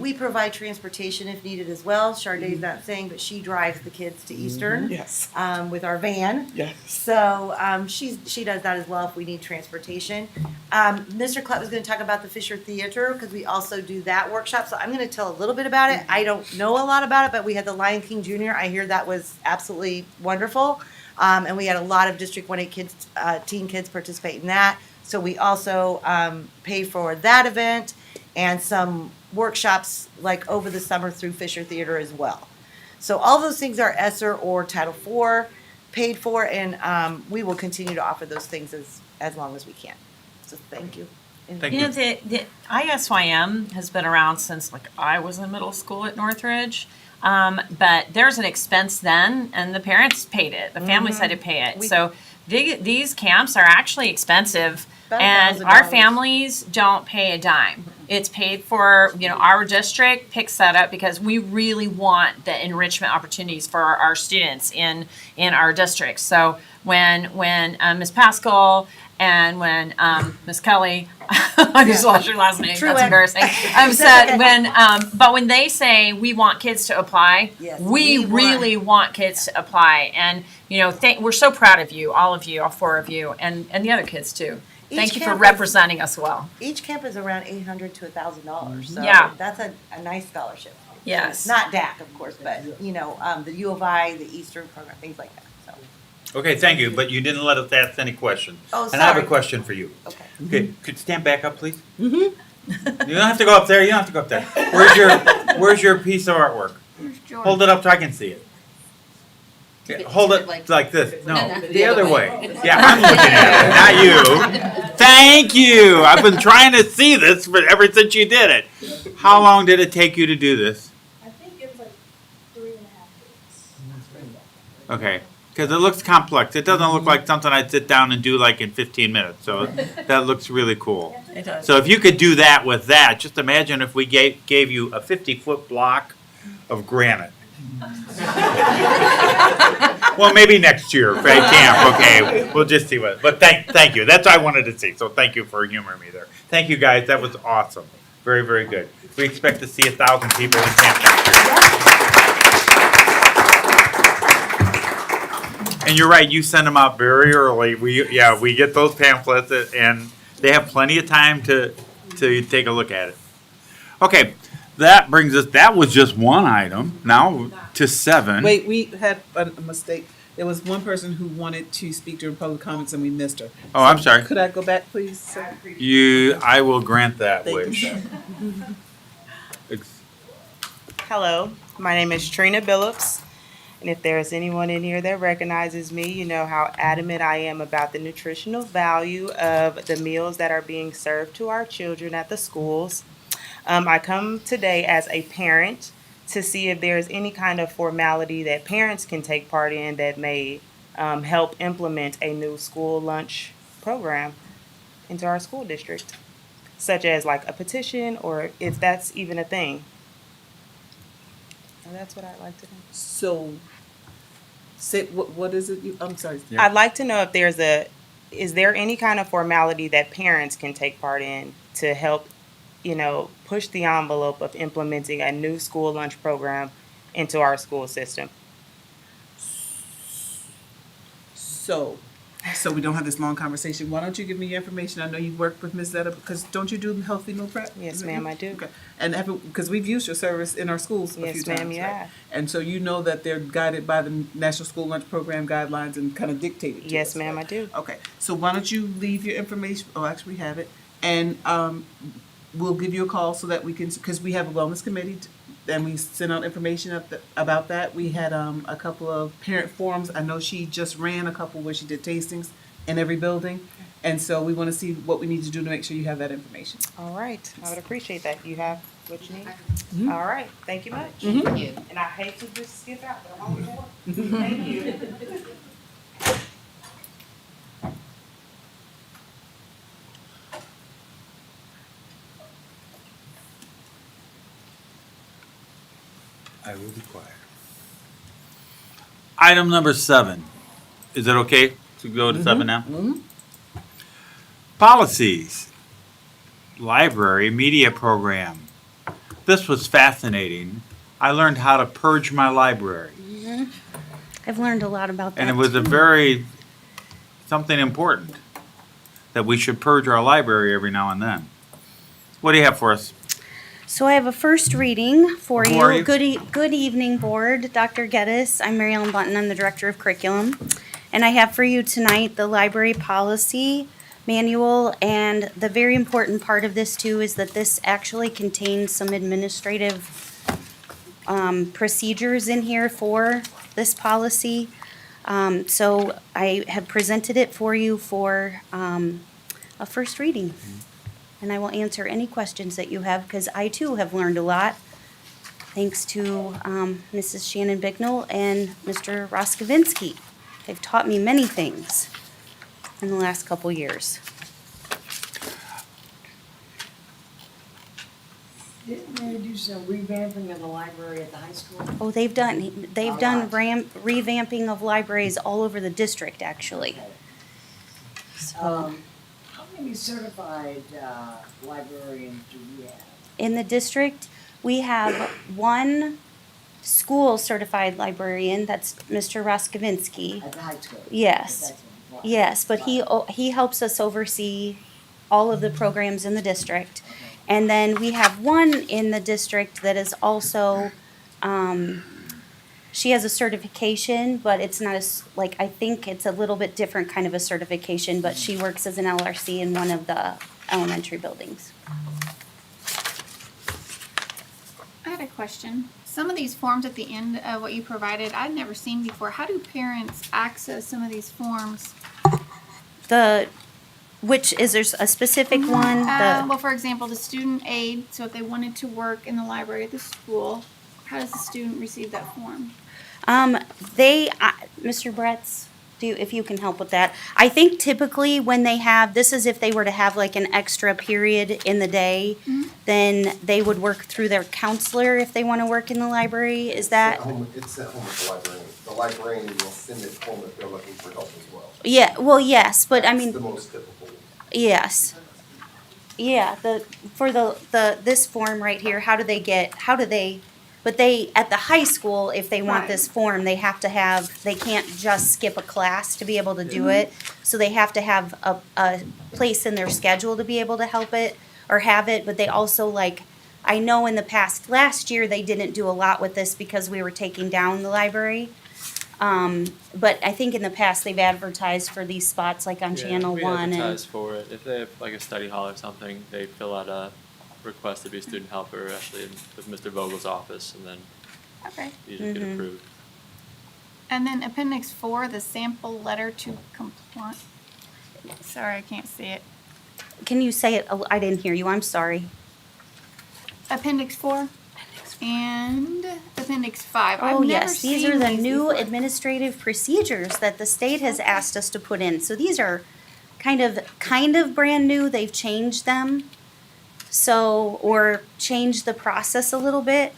We provide transportation if needed as well. Shardae's not saying, but she drives the kids to Eastern. Yes. With our van. Yes. So she does that as well if we need transportation. Mr. Clutt was going to talk about the Fisher Theater because we also do that workshop. So I'm going to tell a little bit about it. I don't know a lot about it, but we had the Lion King Jr. I hear that was absolutely wonderful. And we had a lot of District 1-8 kids, teen kids participate in that. So we also pay for that event and some workshops like over the summer through Fisher Theater as well. So all those things are ESSER or Title IV paid for, and we will continue to offer those things as long as we can. So thank you. Thank You know, the ISYM has been around since like I was in middle school at Northridge. But there's an expense then, and the parents paid it. The families had to pay it. So these camps are actually expensive, About and $1,000. our families don't pay a dime. It's paid for. You know, our district picks that up because we really want the enrichment opportunities for our students in our district. So when Ms. Pascal and when Ms. Kelly, I just lost your last name. True That's end. embarrassing. I'm sad but when they say we want kids to apply, Yes, we we want- really want kids to apply. And you know, we're so proud of you, all of you, all four of you, and the other kids too. Thank you for camp is- representing us well. Each camp is around $800 to $1,000. So Yeah. that's a nice scholarship. Yes. Not DAC, of course, but you know, the U of I, the Eastern program, things like that. So. Okay, thank you, but you didn't let us ask any questions. Oh, And I have a sorry. question for you. Okay. Okay, could you stand back up, please? Mm-hmm. You don't have to go up there, you don't have to go up there. Where's your piece of artwork? Hold it up so I can see it. Yeah, hold it like this. No, the other way. Yeah, I'm looking at it, not you. Thank you. I've been trying to see this ever since you did it. How long did it take you to do this? I think it was like 3.5 days. Okay, because it looks complex. It doesn't look like something I'd sit down and do like in 15 minutes. So that looks really cool. It does. So if you could do that with that, just imagine if we gave you a 50-foot block of granite. Well, maybe next year for a camp. Okay, we'll just see what. But thank you. That's what I wanted to see. So thank you for humoring me there. Thank you guys. That was awesome. Very, very good. We expect to see 1,000 people in camp next year. And you're right. You send them out very early. We get those pamphlets and they have plenty of time to take a look at it. Okay. That brings us, that was just one item, now to 7. Wait, we had a mistake. There was one person who wanted to speak during public comments and we missed her. Oh, I'm sorry. Could I go back, please? sir? I will grant that Thank wish. you, sir. Hello, my name is Trina Billups, and if there's anyone in here that recognizes me, you know how adamant I am about the nutritional value of the meals that are being served to our children at the schools. I come today as a parent to see if there's any kind of formality that parents can take part in that may help implement a new school lunch program into our school district, such as like a petition or if that's even a thing. And that's what I'd like to know. So, say, what is it? I'm sorry. I'd like to know if is there any kind of formality that parents can take part in to help, push the envelope of implementing a new school lunch program into our school system? So we don't have this long conversation. Why don't you give me your information? I know you worked with Ms. Zetta because don't you do healthy meal prep? Yes, ma'am, I do. Okay. And because we've used your service in our schools a Yes, few times. ma'am, you right? have. And so you know that they're guided by the National School Lunch Program guidelines and kind of dictated to Yes, us, ma'am, right? I do. Okay. So why don't you leave your information? Oh, actually, we have it. And we'll give you a call so that we can, because we have a wellness committee and we send out information about that. We had a couple of parent forums. I know she just ran a couple where she did tastings in every building. And so we want to see what we need to do to make sure you have that information. All right, I would appreciate that. You have what you need? Mhm. All right, thank you much. Mhm. Thank you. And I hate to just skip out, but I'm always Thank you. will be quiet. Item number 7. Is it okay to go to 7 now? Policies. Library media program. This was fascinating. I learned how to purge my library. I've learned a lot about that. And it was something important that we should purge our library every now and then. What do you have for us? So I have a first reading for Who you. are you? Good evening, board. Dr. Geddes. I'm Mary Ellen Bunton. I'm the director of curriculum. And I have for you tonight the library policy manual. And the very important part of this too is that this actually contains some administrative procedures in here for this policy. So I have presented it for you for a first reading. And I will answer any questions that you have because I too have learned a lot thanks to Mrs. Shannon Bicknell and Mr. Roskovinsky. They've taught me many things in the last couple years. Didn't they do some revamping of the library at the high school? Oh, they've done revamping of libraries all over the district, actually. So, How many certified librarians do we have? in the district, we have one school certified librarian, that's Mr. Roskovinsky. At the high school? Yes, yes, but he helps us oversee all of the programs in the district. And then we have one in the district that is also, she has a certification, but it's not as, I think it's a little bit different kind of a certification, but she works as an LRC in one of the elementary buildings. I had a question. Some of these forms at the end of what you provided, I'd never seen before. How do parents access some of these forms? Is there a specific one? Well, for example, the student aid. So if they wanted to work in the library at the school, how does the student receive that form? Mr. Bretz, if you can help with that. I think typically when they have, this is if they were to have like an extra period in the day, then they would work through their counselor if they want to work in the library. Is that? It's sent home with the librarian. The librarian will send it home if they're looking for help as well. Yeah, well, yes, but I mean. That's the most typical. Yes. Yeah, this form right here, but they, at the high school, if they want this form, they can't just skip a class to be able to do it. So they have to have a place in their schedule to be able to help it or have it, but they also I know in the past, last year, they didn't do a lot with this because we were taking down the library. But I think in the past, they've advertised for these spots on Channel 1. We advertise for it. If they have a study hall or something, they fill out a request to be a student helper, actually with Mr. Vogel's office, and then usually get approved. And then Appendix 4, the sample letter to compliance. Sorry, I can't see it. Can you say it? I didn't hear you. I'm sorry. Appendix 4 and Appendix 5. Oh, yes. These are the new administrative procedures that the state has asked us to put in. So these are kind of brand new. They've changed them. Or changed the process a little bit.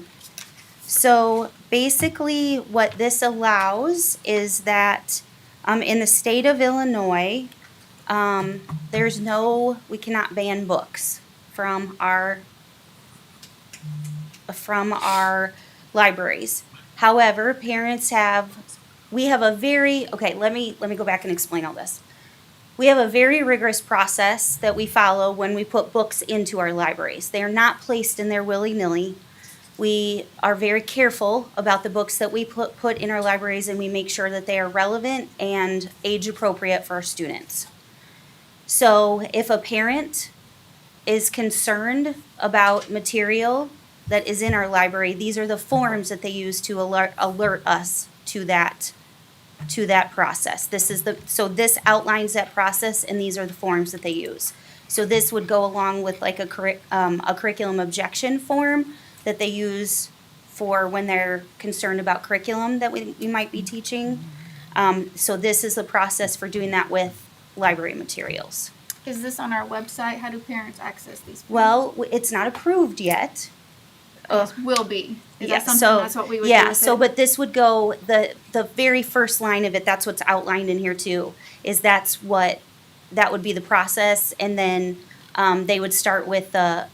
So basically what this allows is that in the state of Illinois, we cannot ban books from our libraries. However, let me go back and explain all this. We have a very rigorous process that we follow when we put books into our libraries. They are not placed in there willy-nilly. We are very careful about the books that we put in our libraries, and we make sure that they are relevant and age appropriate for our students. So if a parent is concerned about material that is in our library, these are the forms that they use to alert us to that process. This outlines that process, and these are the forms that they use. So this would go along with a curriculum objection form that they use for when they're concerned about curriculum that we might be teaching. So this is the process for doing that with library materials. Is this on our website? How do parents access these forms? Well, it's not approved yet. Oh. Will be. Is Yeah, that something, so, that's what we would do yeah, with so, it? but this would go, the very first line of it, that's what's outlined in here too, is that would be the process, and then, they would start with the,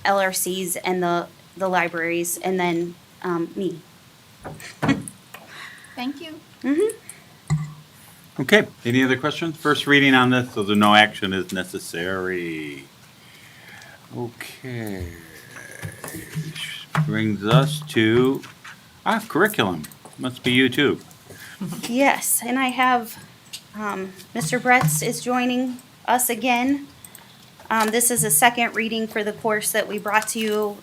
LRCs and the libraries, and then, me. Thank you. Okay, any other questions? First reading on this, so that no action is necessary. Okay. Brings us to, curriculum. Must be you too. Yes, and I have, Mr. Bretz is joining us again. This is a second reading for the course that we brought to you,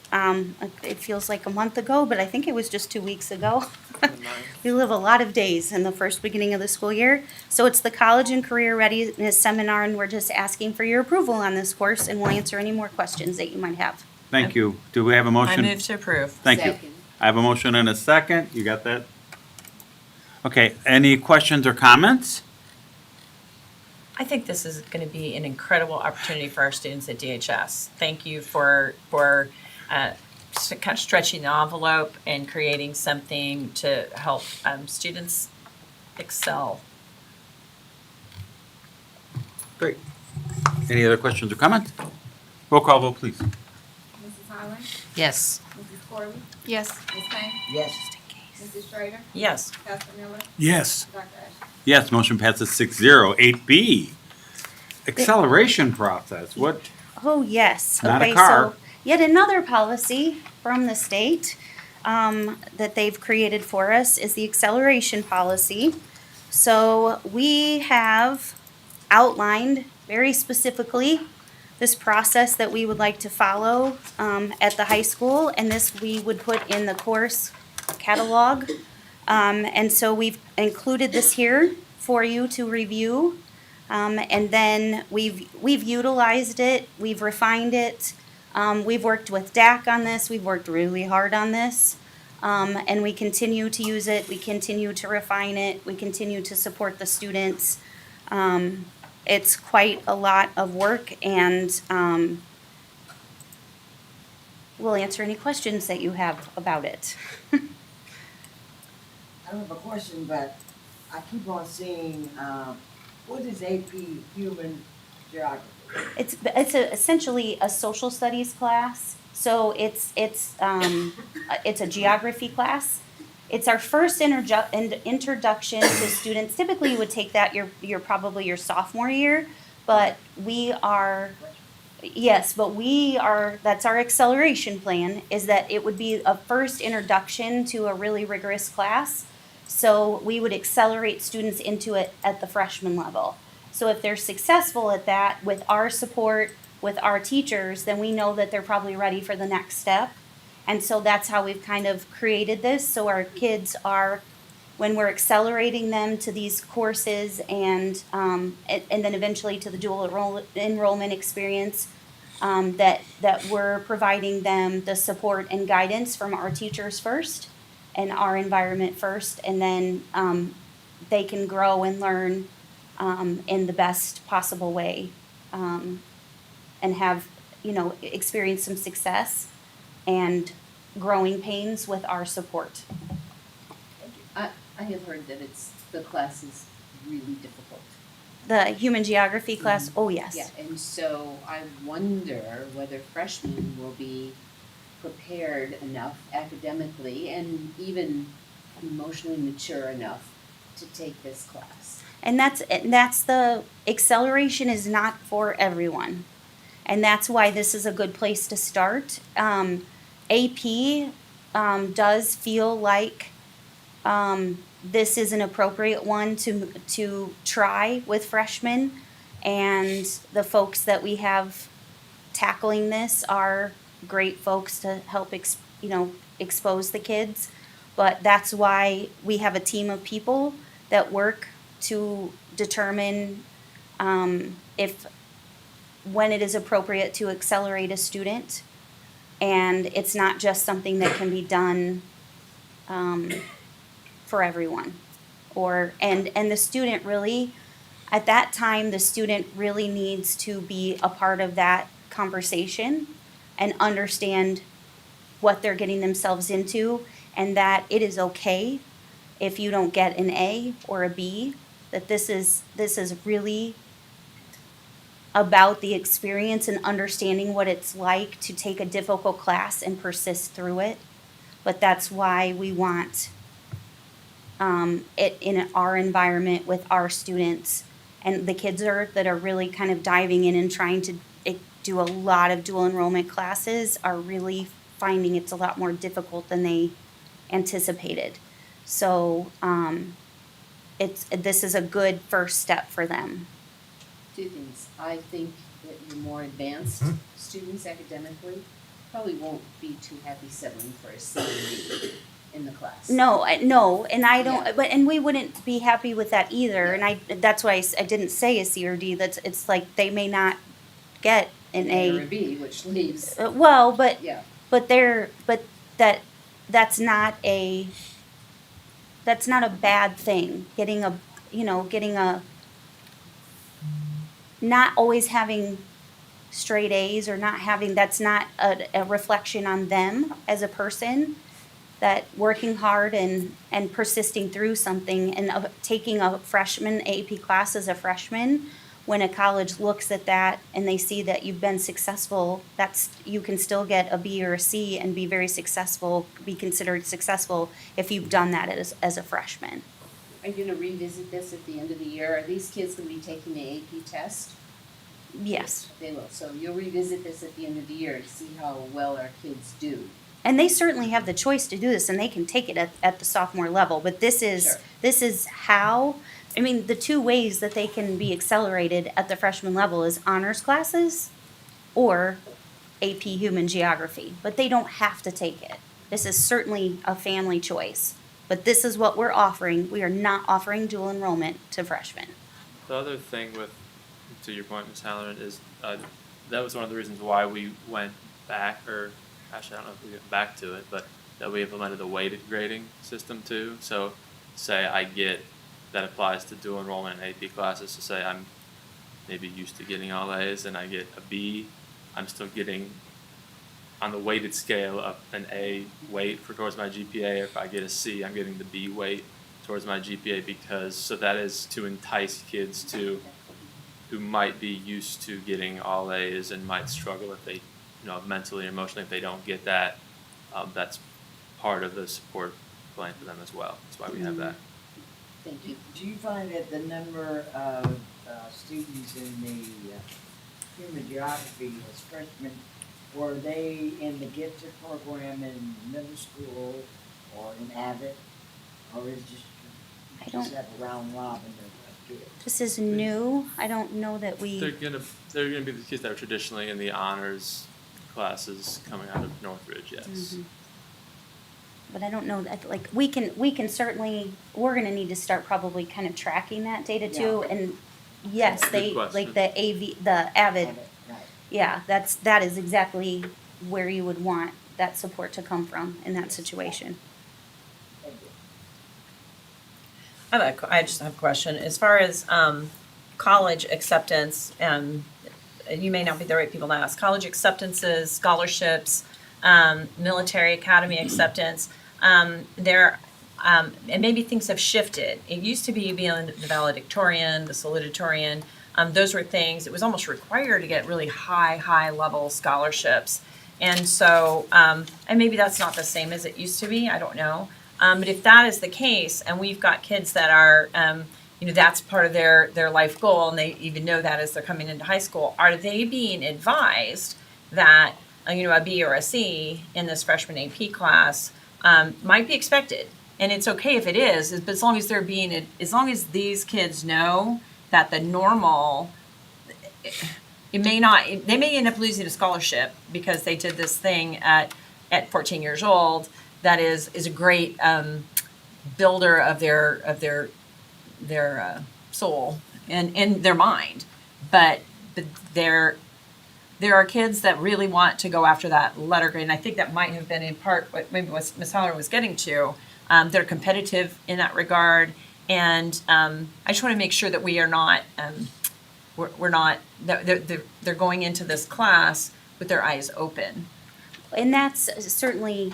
it feels like a month ago, but I think it was just 2 weeks ago. We live a lot of days in the first beginning of the school year. So it's the College and Career Readiness Seminar, and we're just asking for your approval on this course, and we'll answer any more questions that you might have. Thank you. Do we have a motion? I move to approve. Thank you. I have a motion and a second. You got that? Okay, any questions or comments? I think this is going to be an incredible opportunity for our students at DHS. Thank you for kind of stretching the envelope and creating something to help students excel. Great. Any other questions or comments? Roll call vote, please. Mrs. Highland? Yes. Mrs. Corby? Yes. Ms. Payne? Yes. Mrs. Schrader? Yes. Pastor Miller? Yes. Dr. Ashton? Yes, motion passes 6-0. 8B, acceleration process. What? Oh, yes. Not a Okay, car. so yet another policy from the state that they've created for us is the acceleration policy. So we have outlined very specifically this process that we would like to follow at the high school, and this we would put in the course catalog. And so we've included this here for you to review. And then we've utilized it, we've refined it. We've worked with DAC on this, we've worked really hard on this. And we continue to use it, we continue to refine it, we continue to support the students. It's quite a lot of work, and we'll answer any questions that you have about it. I don't have a question, but I keep on seeing, what is AP Human Geography? It's essentially a social studies class, so it's a geography class. It's our first introduction to students. Typically, you would take that your probably your sophomore year, but that's our acceleration plan, is that it would be a first introduction to a really rigorous class. So we would accelerate students into it at the freshman level. So if they're successful at that with our support, with our teachers, then we know that they're probably ready for the next step. And so that's how we've kind of created this. So our kids are, when we're accelerating them to these courses and then eventually to the dual enrollment experience, that we're providing them the support and guidance from our teachers first and our environment first, and then they can grow and learn in the best possible way, and have, experience some success and growing pains with our support. I have heard that the class is really difficult. The human geography class, oh yes. Yeah, and so I wonder whether freshmen will be prepared enough academically and even emotionally mature enough to take this class. And that's the acceleration is not for everyone. And that's why this is a good place to start. AP does feel like this is an appropriate one to try with freshmen, and the folks that we have tackling this are great folks to help expose the kids. But that's why we have a team of people that work to determine when it is appropriate to accelerate a student. And it's not just something that can be done for everyone. And the student really, at that time, the student really needs to be a part of that conversation and understand what they're getting themselves into, and that it is okay if you don't get an A or a B, that this is really about the experience and understanding what it's like to take a difficult class and persist through it. But that's why we want it in our environment with our students. And the kids that are really kind of diving in and trying to do a lot of dual enrollment classes are really finding it's a lot more difficult than they anticipated. So this is a good first step for them. Two things. I think that your more advanced students academically probably won't be too happy settling for a C and D in the class. No, and I don't. Yeah. And we wouldn't be happy with that either. And that's why I didn't say a C or D. It's like they may not get an A or A. a B, which leaves. Well, but Yeah. that's not a bad thing. Getting a not always having straight A's or not having, that's not a reflection on them as a person. That working hard and persisting through something and taking a freshman AP class as a freshman, when a college looks at that and they see that you've been successful, you can still get a B or a C and be very successful, be considered successful if you've done that as a freshman. Are you gonna revisit this at the end of the year? Are these kids gonna be taking the AP test? Yes. They will. So you'll revisit this at the end of the year to see how well our kids do. And they certainly have the choice to do this, and they can take it at the sophomore level. But this is how. I mean, the two ways that they can be accelerated at the freshman level is honors classes, or AP Human Geography. But they don't have to take it. This is certainly a family choice. But this is what we're offering. We are not offering dual enrollment to freshmen. The other thing to your point, Ms. Halloran, is that was one of the reasons why we went back, or actually I don't know if we went back to it, but that we implemented the weighted grading system too. So say that applies to dual enrollment in AP classes. So say I'm maybe used to getting all A's and I get a B, I'm still getting on the weighted scale of an A weight towards my GPA. If I get a C, I'm getting the B weight towards my GPA, so that is to entice kids who might be used to getting all A's and might struggle if they, mentally and emotionally, if they don't get that. That's part of the support plan for them as well. That's why we have that. Thank you. Do you find that the number of students in the human geography as freshmen, were they in the gifted program in middle school or in Abbott, or is just have a round robin of kids? This is new. I don't know that we. They're gonna be the kids that are traditionally in the honors classes coming out of Northridge, yes. Mm-hmm. But I don't know that, like, we can certainly, we're gonna need to start probably kind of tracking that data too. And yes, Good question. like the Avid, Right. yeah, that is exactly where you would want that support to come from in that situation. I just have a question. As far as college acceptance, and you may not be the right people to ask, college acceptances, scholarships, military academy acceptance, and maybe things have shifted. It used to be being the valedictorian, the salutatorian. Those were things, it was almost required to get really high level scholarships. And so, and maybe that's not the same as it used to be, I don't know. But if that is the case, and we've got kids that are, that's part of their life goal, and they even know that as they're coming into high school, are they being advised that, a B or a C in this freshman AP class might be expected? And it's okay if it is, but as long as these kids know that the normal, they may end up losing a scholarship because they did this thing at 14 years old that is a great builder of their soul and their mind, but there are kids that really want to go after that letter grade, and I think that might have been in part what maybe what Ms. Haller was getting to. They're competitive in that regard, and I just want to make sure that we are not they're going into this class with their eyes open. And that's certainly,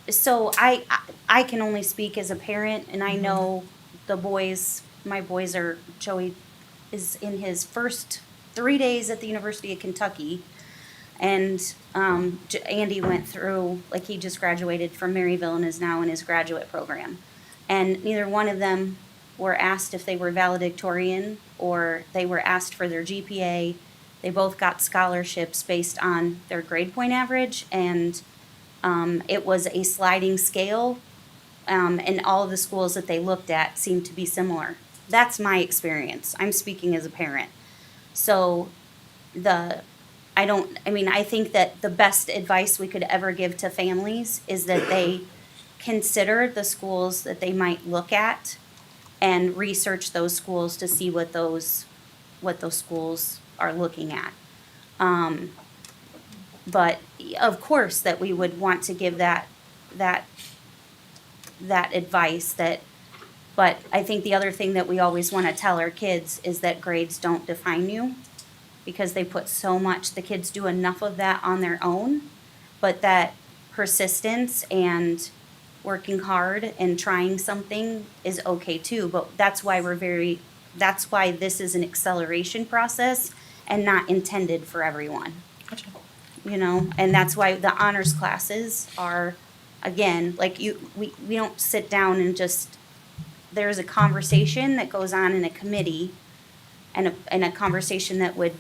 so I can only speak as a parent, and I know the boys, my boys are, Joey is in his first 3 days at the University of Kentucky. And Andy went through, like, he just graduated from Maryville and is now in his graduate program. And neither one of them were asked if they were valedictorian or they were asked for their GPA. They both got scholarships based on their grade point average, and it was a sliding scale, and all of the schools that they looked at seemed to be similar. That's my experience. I'm speaking as a parent. So I think that the best advice we could ever give to families is that they consider the schools that they might look at and research those schools to see what those schools are looking at. But of course that we would want to give that advice but I think the other thing that we always want to tell our kids is that grades don't define you, because they put so much, the kids do enough of that on their own, but that persistence and working hard and trying something is okay too. But that's why this is an acceleration process and not intended for everyone. Gotcha. And that's why the honors classes are, again, like we don't sit down and just, there's a conversation that goes on in a committee and a conversation that would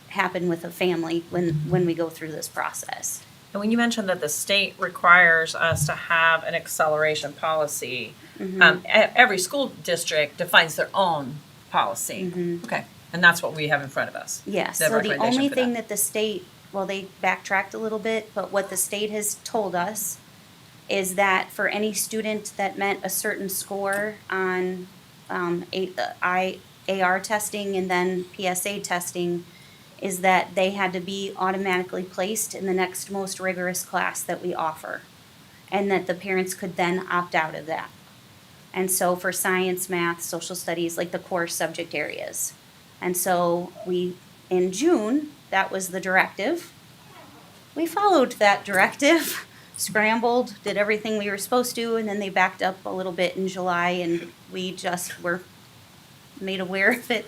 happen with a family when we go through this process. And when you mentioned that the state requires us to have an acceleration policy, every school district defines their own policy. Okay, and that's what we have in front of us. Yes, The so the recommendation only for thing that the state, well, they backtracked a little bit, but what the state has told us is that for any student that met a certain score on AR testing and then PSA testing, is that they had to be automatically placed in the next most rigorous class that we offer, and that the parents could then opt out of that. And so for science, math, social studies, like the core subject areas. And so in June, that was the directive. We followed that directive, scrambled, did everything we were supposed to, and then they backed up a little bit in July, and we just were made aware of it.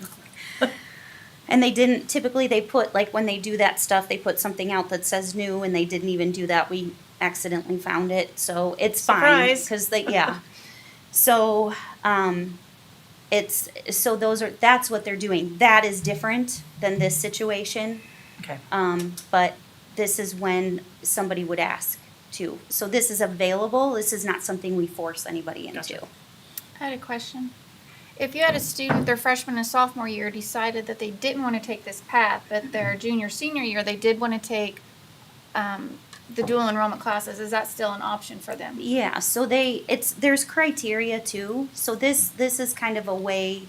And they didn't, typically they put, like when they do that stuff, they put something out that says new, and they didn't even do that. We accidentally found it, so it's fine. Surprise. Because So, that's what they're doing. That is different than this situation. Okay. But this is when somebody would ask too. So this is available. This is not something we force anybody into. Gotcha. I had a question. If you had a student their freshman and sophomore year decided that they didn't want to take this path, but their junior, senior year, they did want to take the dual enrollment classes, is that still an option for them? Yeah, so there's criteria too. So this is kind of a way,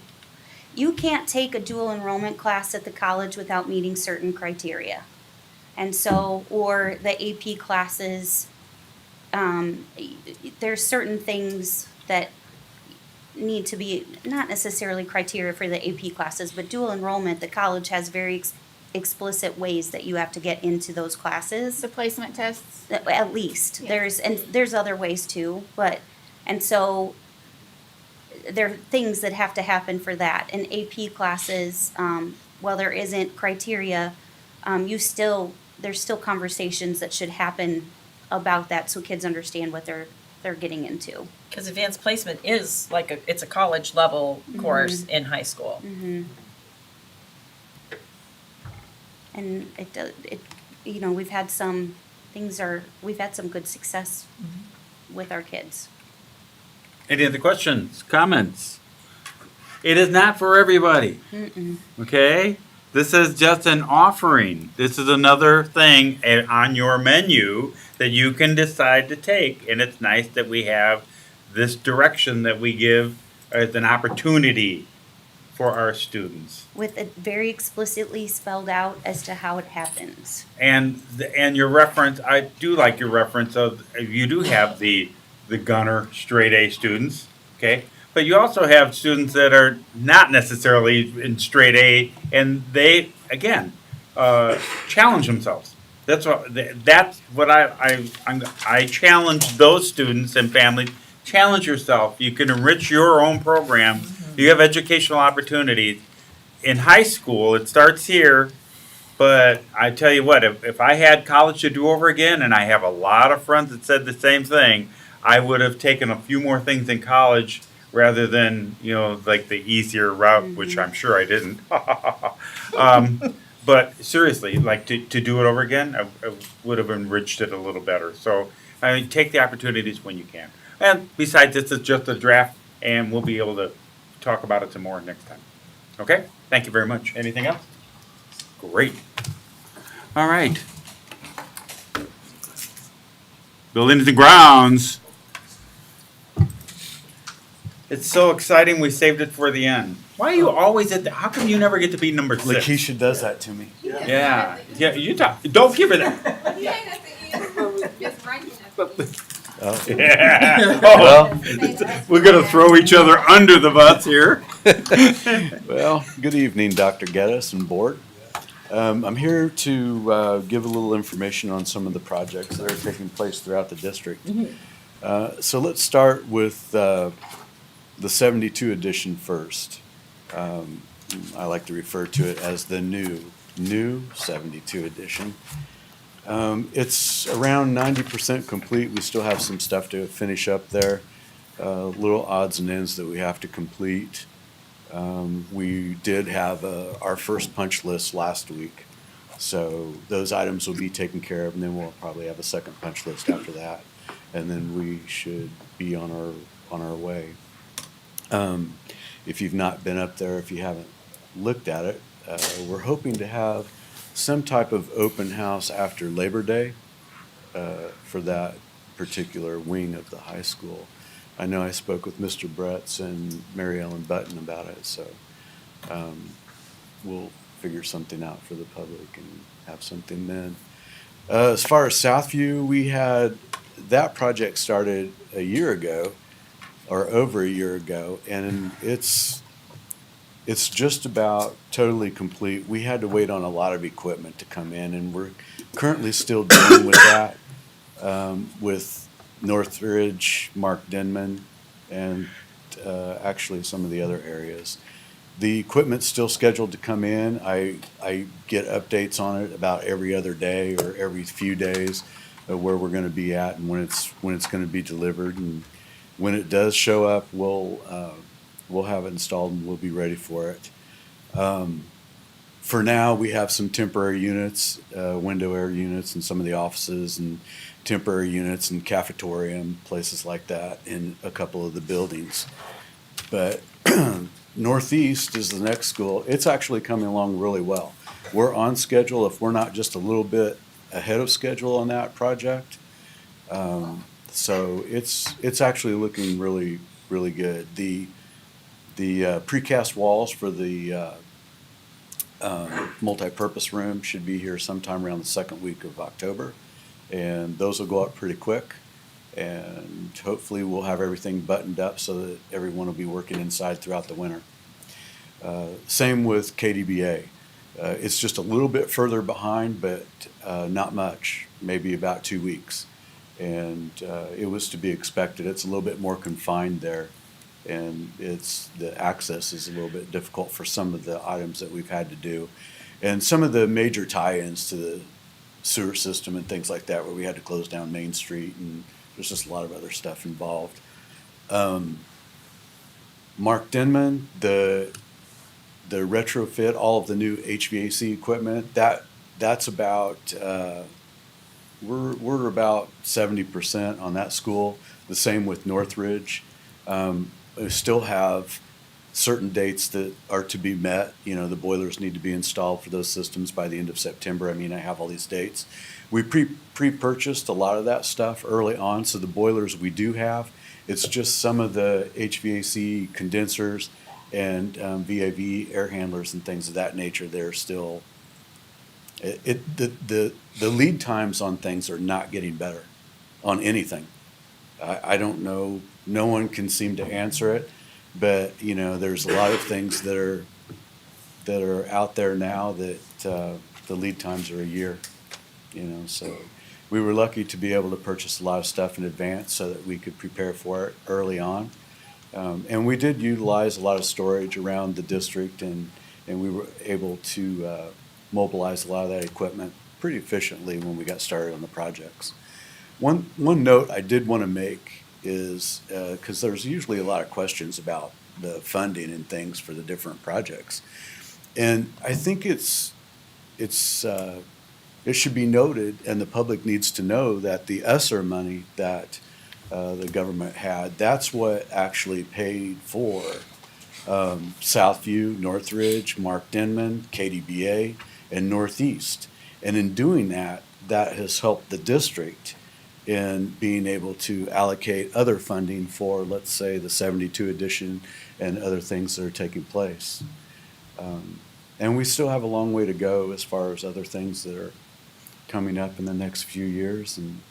you can't take a dual enrollment class at the college without meeting certain criteria. And so, or the AP classes, there's certain things that need to be, not necessarily criteria for the AP classes, but dual enrollment, the college has very explicit ways that you have to get into those classes. The placement tests? At least. Yeah. There's other ways too, and so there are things that have to happen for that. In AP classes, while there isn't criteria, there's still conversations that should happen about that so kids understand what they're getting into. Because advanced placement is it's a college level course in high school. Mm-hmm. And we've had some good success with our kids. Any other questions, comments? It is not for everybody. Okay? This is just an offering. This is another thing on your menu that you can decide to take. And it's nice that we have this direction that we give as an opportunity for our students. With it very explicitly spelled out as to how it happens. And your reference, I do like your reference of, you do have the gunner straight A students, okay? But you also have students that are not necessarily in straight A, and they, again, challenge themselves. That's what I challenge those students and families. Challenge yourself. You can enrich your own program. You have educational opportunities. In high school, it starts here, but I tell you what, if I had college to do over again, and I have a lot of friends that said the same thing, I would have taken a few more things in college rather than, like the easier route, which I'm sure I didn't. But seriously, like to do it over again, I would have enriched it a little better. So, I mean, take the opportunities when you can. And besides, this is just a draft, and we'll be able to talk about it some more next time. Okay? Thank you very much. Anything else? Great. All right. Buildings and grounds. It's so exciting we saved it for the end. Why are you always at the, how come you never get to be number 6? Lakeisha does that to me. Yeah, you talk, don't give her that. Yeah. Oh, we're gonna throw each other under the bus here. Well, good evening, Dr. Geddes and board. I'm here to give a little information on some of the projects that are taking place throughout the district. So let's start with the 72 edition first. I like to refer to it as the new 72 edition. It's around 90% complete. We still have some stuff to finish up there, little odds and ends that we have to complete. We did have our first punch list last week, so those items will be taken care of, and then we'll probably have a second punch list after that, and then we should be on our way. If you've not been up there, if you haven't looked at it, we're hoping to have some type of open house after Labor Day for that particular wing of the high school. I know I spoke with Mr. Bretz and Mary Ellen Button about it, so we'll figure something out for the public and have something then. As far as Southview, we had that project started a year ago, or over a year ago, and it's just about totally complete. We had to wait on a lot of equipment to come in, and we're currently still dealing with that with Northridge, Mark Denman, and actually some of the other areas. The equipment's still scheduled to come in. I get updates on it about every other day or every few days of where we're going to be at and when it's going to be delivered. And when it does show up, we'll have it installed and we'll be ready for it. For now, we have some temporary units, window air units in some of the offices, and temporary units in cafetorium, places like that in a couple of the buildings. But Northeast is the next school. It's actually coming along really well. We're on schedule, if we're not just a little bit ahead of schedule on that project. So it's actually looking really, really good. The precast walls for the multi-purpose room should be here sometime around the second week of October, and those will go up pretty quick, and hopefully we'll have everything buttoned up so that everyone will be working inside throughout the winter. Same with KDBA. It's just a little bit further behind, but not much, maybe about 2 weeks, and it was to be expected. It's a little bit more confined there, and the access is a little bit difficult for some of the items that we've had to do, and some of the major tie-ins to the sewer system and things like that, where we had to close down Main Street, and there's just a lot of other stuff involved. Mark Denman, the retrofit, all of the new HVAC equipment, that's about we're about 70% on that school. The same with Northridge. We still have certain dates that are to be met. You know, the boilers need to be installed for those systems by the end of September. I mean, I have all these dates. We pre-purchased a lot of that stuff early on, so the boilers we do have. It's just some of the HVAC condensers and VAV air handlers and things of that nature. They're still the lead times on things are not getting better on anything. I don't know. No one can seem to answer it, but you know, there's a lot of things that are out there now that the lead times are a year. So we were lucky to be able to purchase a lot of stuff in advance so that we could prepare for it early on. And we did utilize a lot of storage around the district, and we were able to mobilize a lot of that equipment pretty efficiently when we got started on the projects. One note I did want to make is, because there's usually a lot of questions about the funding and things for the different projects. And I think it should be noted, and the public needs to know, that the ESSER money that the government had, that's what actually paid for Southview, Northridge, Mark Denman, KDBA, and Northeast. And in doing that, that has helped the district in being able to allocate other funding for, let's say, the 72 edition and other things that are taking place. And we still have a long way to go as far as other things that are coming up in the next few years, and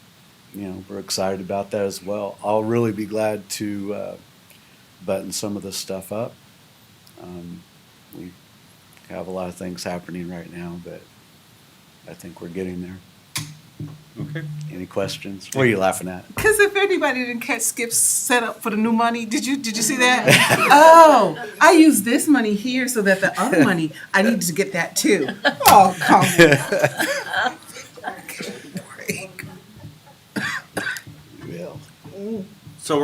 we're excited about that as well. I'll really be glad to button some of this stuff up. We have a lot of things happening right now, but I think we're getting there. Okay. Any questions? What are you laughing at? Because if anybody didn't catch Skip's setup for the new money, did you see that? Oh, I used this money here so that the other money, I need to get that too. Oh, come on. So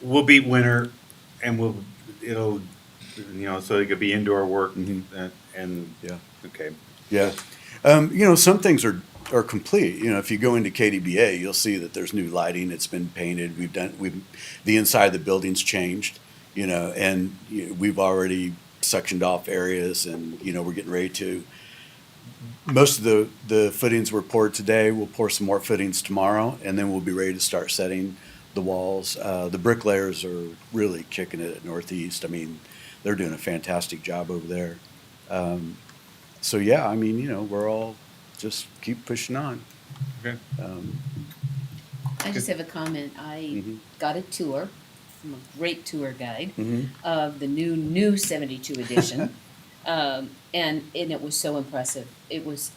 we'll beat winter, and so it could be indoor work and Yeah. okay. Yeah. Some things are complete. If you go into KDBA, you'll see that there's new lighting. It's been painted. The inside of the building's changed, and we've already sectioned off areas, and, we're getting ready to. Most of the footings were poured today. We'll pour some more footings tomorrow, and then we'll be ready to start setting the walls. The bricklayers are really kicking it at Northeast. I mean, they're doing a fantastic job over there. So yeah, we're all just keep pushing on. Okay. I just have a comment. I got a tour from a great tour guide of the new 72 edition. And it was so impressive.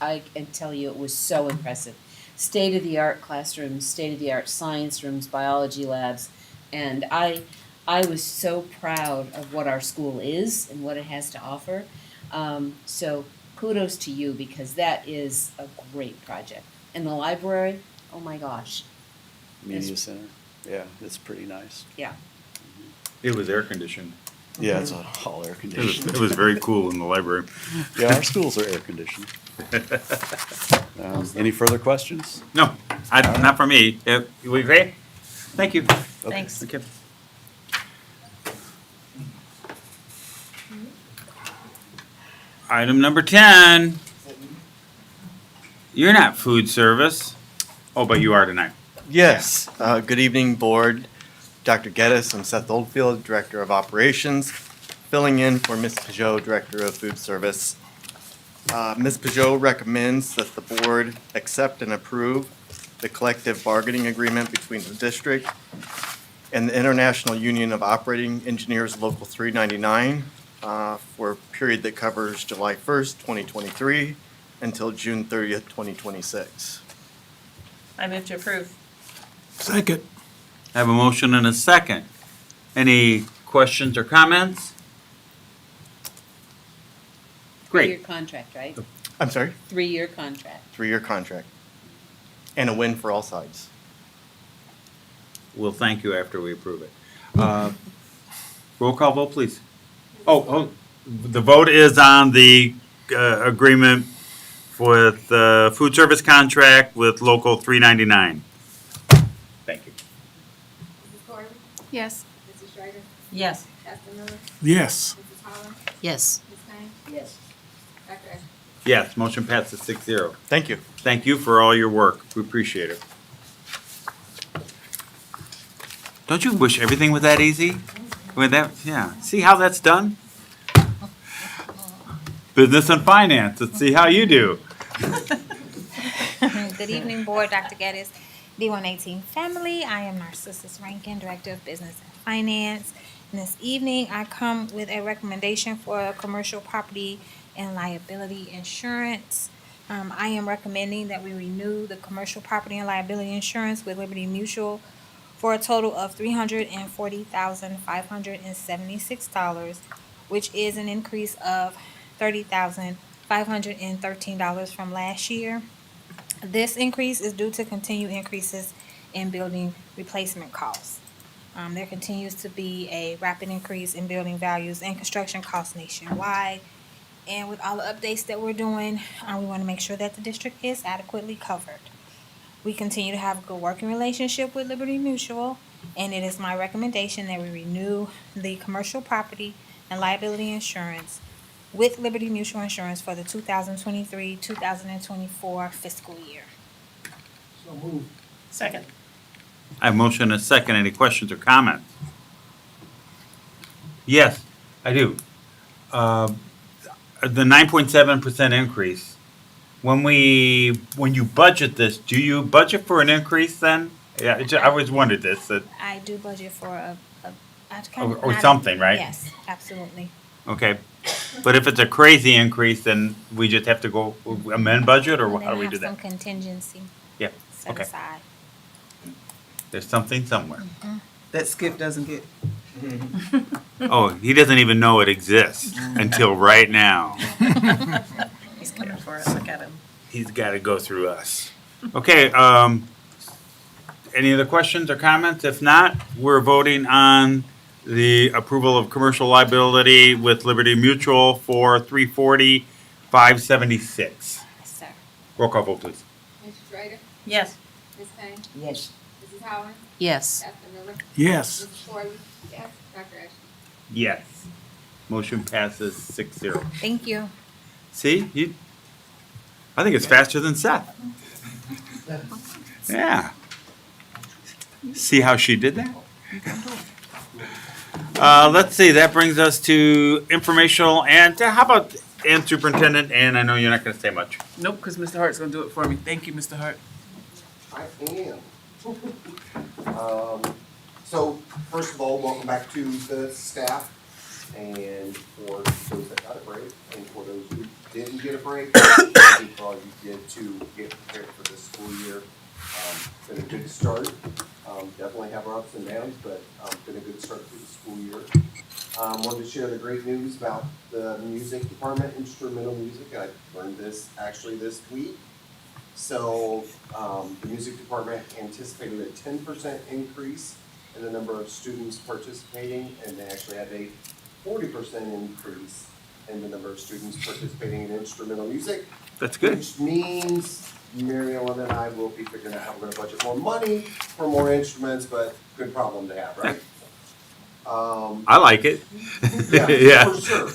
I can tell you, it was so impressive. State-of-the-art classrooms, state-of-the-art science rooms, biology labs, and I was so proud of what our school is and what it has to offer. So kudos to you, because that is a great project. And the library, oh my gosh. Media center, yeah, it's pretty nice. Yeah. It was air conditioned. Yeah, it's all air conditioned. It was very cool in the library. Yeah, our schools are air conditioned. Any further questions? No, not for me. We agree? Thank you. Thanks. Okay. Item number 10. You're not food service. Oh, but you are tonight. Yes. Good evening, board. Dr. Geddes, I'm Seth Oldfield, Director of Operations, filling in for Ms. Peugeot, Director of Food Service. Ms. Peugeot recommends that the board accept and approve the collective bargaining agreement between the district and the International Union of Operating Engineers Local 399 for a period that covers July 1st, 2023 until June 30th, 2026. I move to approve. Second. I have a motion and a second. Any questions or comments? Great. 3-year contract, right? I'm sorry? 3-year contract. 3-year contract. And a win for all sides. We'll thank you after we approve it. Roll call vote, please. Oh, the vote is on the agreement with the food service contract with Local 399. Thank you. Mrs. Corbin? Yes. Mrs. Schrader? Yes. Pastor Miller? Yes. Mrs. Holland? Yes. Ms. Kane? Yes. Dr. Ashton? Yes, motion passes 6-0. Thank you. Thank you for all your work. We appreciate it. Don't you wish everything was that easy? Yeah. See how that's done? Business and finance. Let's see how you do. Good evening, Board. Dr. Geddes, D118 family. I am Narcissus Rankin, Director of Business and Finance. And this evening, I come with a recommendation for commercial property and liability insurance. I am recommending that we renew the commercial property and liability insurance with Liberty Mutual for a total of $340,576, which is an increase of $30,513 from last year. This increase is due to continued increases in building replacement costs. There continues to be a rapid increase in building values and construction costs nationwide. And with all the updates that we're doing, we want to make sure that the district is adequately covered. We continue to have a good working relationship with Liberty Mutual, and it is my recommendation that we renew the commercial property and liability insurance with Liberty Mutual Insurance for the 2023-2024 fiscal year. So moved. Second. I have motion and a second. Any questions or comments? Yes, I do. The 9.7% increase, when you budget this, do you budget for an increase then? Yeah, I always wondered this, that, I do budget for or something, right? Yes, absolutely. Okay. But if it's a crazy increase, then we just have to go amend budget, or And how do we then do have some that? contingency Yeah, set okay. aside. There's something somewhere. That Skip doesn't get. Oh, he doesn't even know it exists until right now. He's coming for us, look at him. He's got to go through us. Okay, any other questions or comments? If not, we're voting on the approval of commercial liability with Liberty Mutual for $340,576. Yes, sir. Roll call vote, please. Mr. Schrader? Yes. Ms. Payne? Yes. Mrs. Howard? Yes. Dr. Miller? Yes. Mrs. Corley? Yes. Dr. Ashton? Yes. Motion passes 6-0. Thank you. See, I think it's faster than Seth. Yeah. See how she did that? Let's see, that brings us to informational and how about, and superintendent, and I know you're not gonna say much. Nope, because Mr. Hart's gonna do it for me. Thank you, Mr. Hart. I am. So, first of all, welcome back to the staff, and for those that got a break, and for those who didn't get a break, thank you for all you did to get prepared for this school year. It's been a good start. Definitely have our ups and downs, but been a good start to the school year. Wanted to share the great news about the music department, instrumental music. I learned this actually this week. So the music department anticipated a 10% increase in the number of students participating, and they actually had a 40% increase in the number of students participating in instrumental music. That's good. Which means Mary Ellen and I will be figuring out how we're gonna budget more money for more instruments, but good problem to have, right? I like it. Yeah, for sure.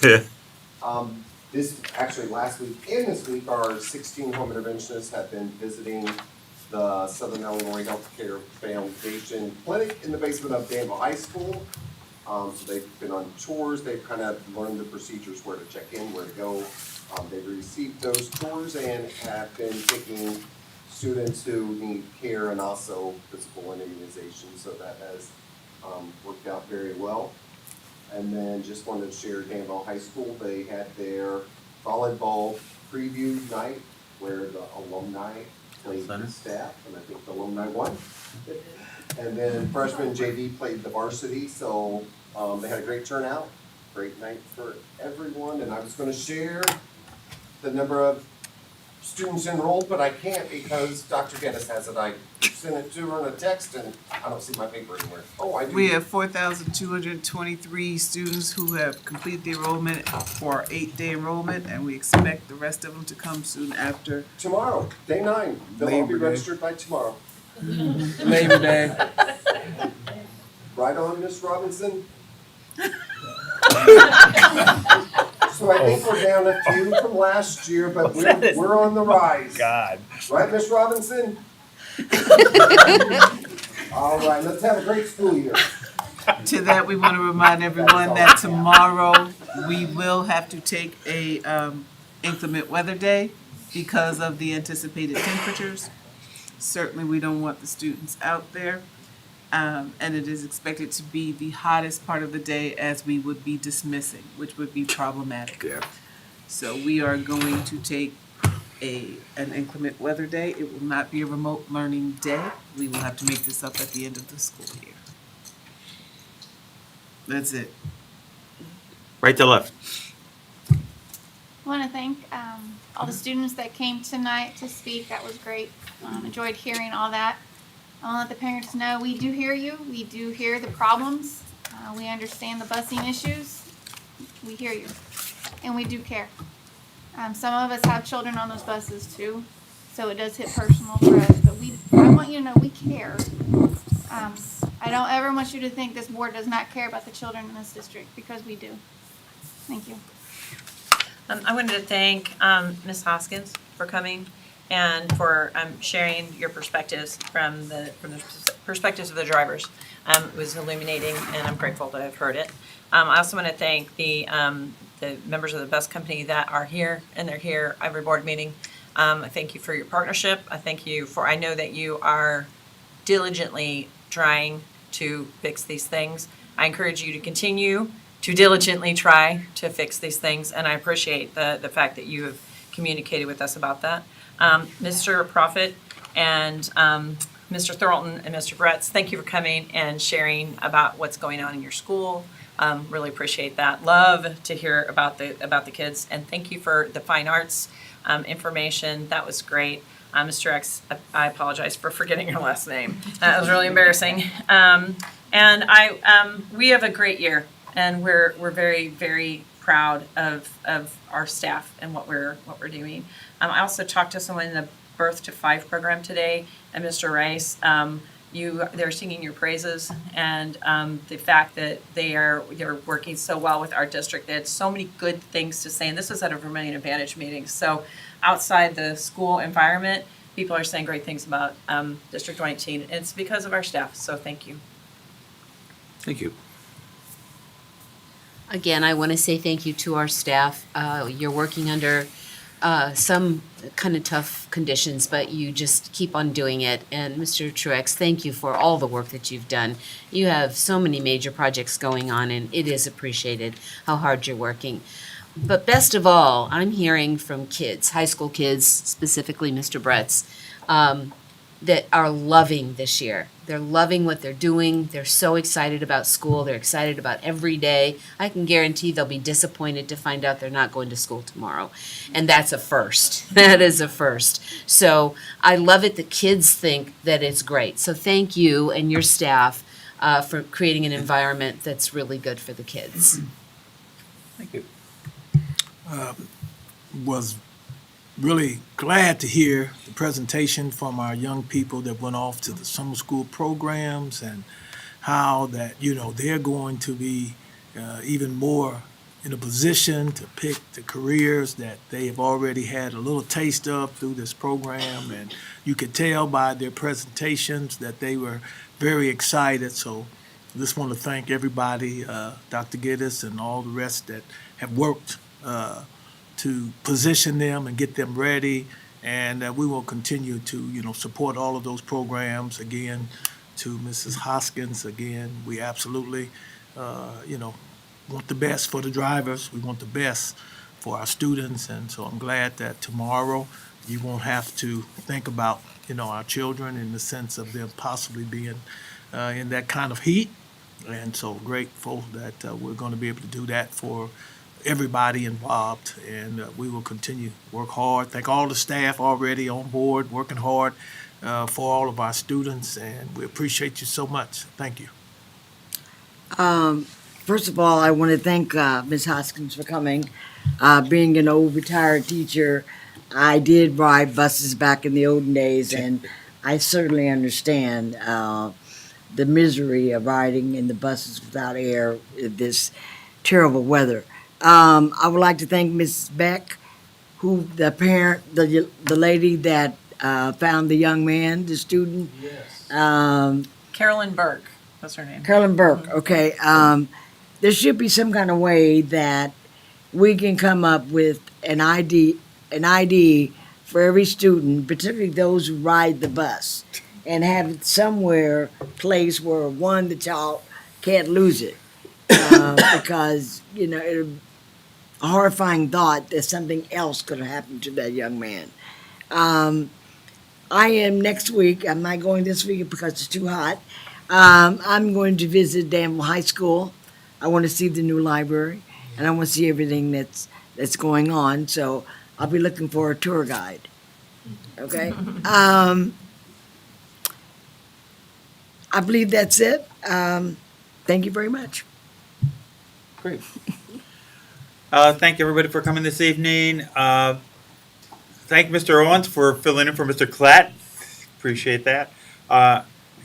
This, actually last week and this week, our 16 home interventionists have been visiting the Southern Illinois Healthcare Foundation Clinic in the basement of Danville High School. So they've been on tours, they've kind of learned the procedures, where to check in, where to go. They've received those tours and have been taking students who need care and also physical and immunization, so that has worked out very well. And then just wanted to share Danville High School, they had their volleyball preview night where the alumni played the staff, and I think the alumni won. And then freshman JV played the varsity, so they had a great turnout, great night for everyone. And I was gonna share the number of students enrolled, but I can't because Dr. Geddes has it. I sent it to her in a text and I don't see my paper anywhere. Oh, I do. We have 4,223 students who have completed the enrollment for our 8-day enrollment, and we expect the rest of them to come soon after. Tomorrow, day 9. They'll all be Labor Day. registered by tomorrow. Labor Day. Right on, Miss Robinson? So I think we're down a few from last year, but we're on the rise. God. Right, Miss Robinson? All right, let's have a great school year. To that, we want to remind everyone that tomorrow we will have to take a inclement weather day because of the anticipated temperatures. Certainly, we don't want the students out there. And it is expected to be the hottest part of the day as we would be dismissing, which would be problematic. Yeah. So we are going to take an inclement weather day. It will not be a remote learning day. We will have to make this up at the end of the school year. That's it. Right to left. I want to thank all the students that came tonight to speak. That was great. Enjoyed hearing all that. I want to let the parents know we do hear you. We do hear the problems. We understand the busing issues. We hear you. And we do care. Some of us have children on those buses too, so it does hit personal for us. But I want you to know we care. I don't ever want you to think this board does not care about the children in this district, because we do. Thank you. I wanted to thank Ms. Hoskins for coming and for sharing your perspectives from the perspectives of the drivers. It was illuminating, and I'm grateful to have heard it. I also want to thank the members of the bus company that are here, and they're here every board meeting. I thank you for your partnership. I thank you for, I know that you are diligently trying to fix these things. I encourage you to continue to diligently try to fix these things, and I appreciate the fact that you have communicated with us about that. Mr. Prophet and Mr. Thornton and Mr. Bretz, thank you for coming and sharing about what's going on in your school. Really appreciate that. Love to hear about the kids, and thank you for the fine arts information. That was great. Mr. X, I apologize for forgetting your last name. That was really embarrassing. And we have a great year, and we're very, very proud of our staff and what we're doing. I also talked to someone in the Birth to Five program today, and Mr. Rice, they're singing your praises, and the fact that they're working so well with our district. They had so many good things to say, and this was at a Vermillion Advantage meeting. So outside the school environment, people are saying great things about District 118, and it's because of our staff. So thank you. Thank you. Again, I want to say thank you to our staff. You're working under some kind of tough conditions, but you just keep on doing it. And Mr. Truex, thank you for all the work that you've done. You have so many major projects going on, and it is appreciated how hard you're working. But best of all, I'm hearing from kids, high school kids, specifically Mr. Bretz, that are loving this year. They're loving what they're doing. They're so excited about school. They're excited about every day. I can guarantee they'll be disappointed to find out they're not going to school tomorrow. And that's a first. That is a first. So I love it that kids think that it's great. So thank you and your staff for creating an environment that's really good for the kids. Thank you. Was really glad to hear the presentation from our young people that went off to the summer school programs, and how that, they're going to be even more in a position to pick the careers that they have already had a little taste of through this program. And you could tell by their presentations that they were very excited. So I just want to thank everybody, Dr. Geddes and all the rest that have worked to position them and get them ready. And we will continue to, support all of those programs. Again, to Mrs. Hoskins, again, we absolutely, want the best for the drivers. We want the best for our students. And so I'm glad that tomorrow you won't have to think about, our children in the sense of them possibly being in that kind of heat. And so grateful that we're going to be able to do that for everybody involved, and we will continue to work hard. Thank all the staff already on board, working hard for all of our students, and we appreciate you so much. Thank you. First of all, I want to thank Ms. Hoskins for coming. Being an old retired teacher, I did ride buses back in the olden days, and I certainly understand the misery of riding in the buses without air in this terrible weather. I would like to thank Mrs. Beck, who the parent, the lady that found the young man, the student. Yes. Carolyn Burke, that's her name. Carolyn Burke. Okay. There should be some kind of way that we can come up with an ID for every student, particularly those who ride the bus, and have it somewhere place where the child can't lose it. Because, a horrifying thought that something else could have happened to that young man. I am next week, I'm not going this week because it's too hot. I'm going to visit Danville High School. I want to see the new library, and I want to see everything that's going on, so I'll be looking for a tour guide. Okay? I believe that's it. Thank you very much. Great. Thank everybody for coming this evening. Thank Mr. Owens for filling in for Mr. Klatt. Appreciate that.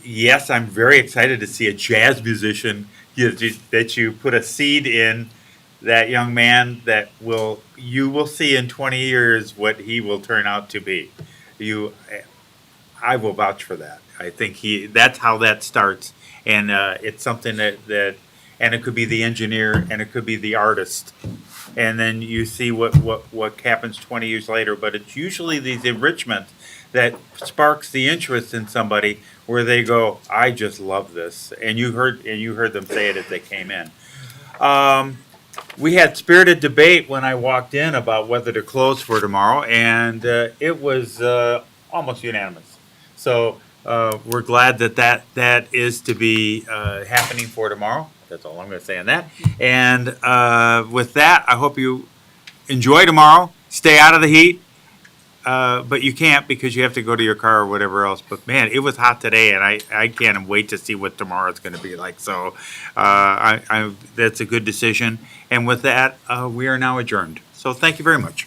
Yes, I'm very excited to see a jazz musician that you put a seed in that young man that you will see in 20 years what he will turn out to be. I will vouch for that. I think that's how that starts. And it's something that and it could be the engineer and it could be the artist. And then you see what happens 20 years later. But it's usually these enrichments that sparks the interest in somebody where they go, I just love this. And you heard them say it as they came in. We had spirited debate when I walked in about whether to close for tomorrow, and it was almost unanimous. So we're glad that is to be happening for tomorrow. That's all I'm going to say on that. And with that, I hope you enjoy tomorrow. Stay out of the heat. But you can't because you have to go to your car or whatever else. But man, it was hot today, and I can't wait to see what tomorrow is going to be like. So that's a good decision. And with that, we are now adjourned. So thank you very much.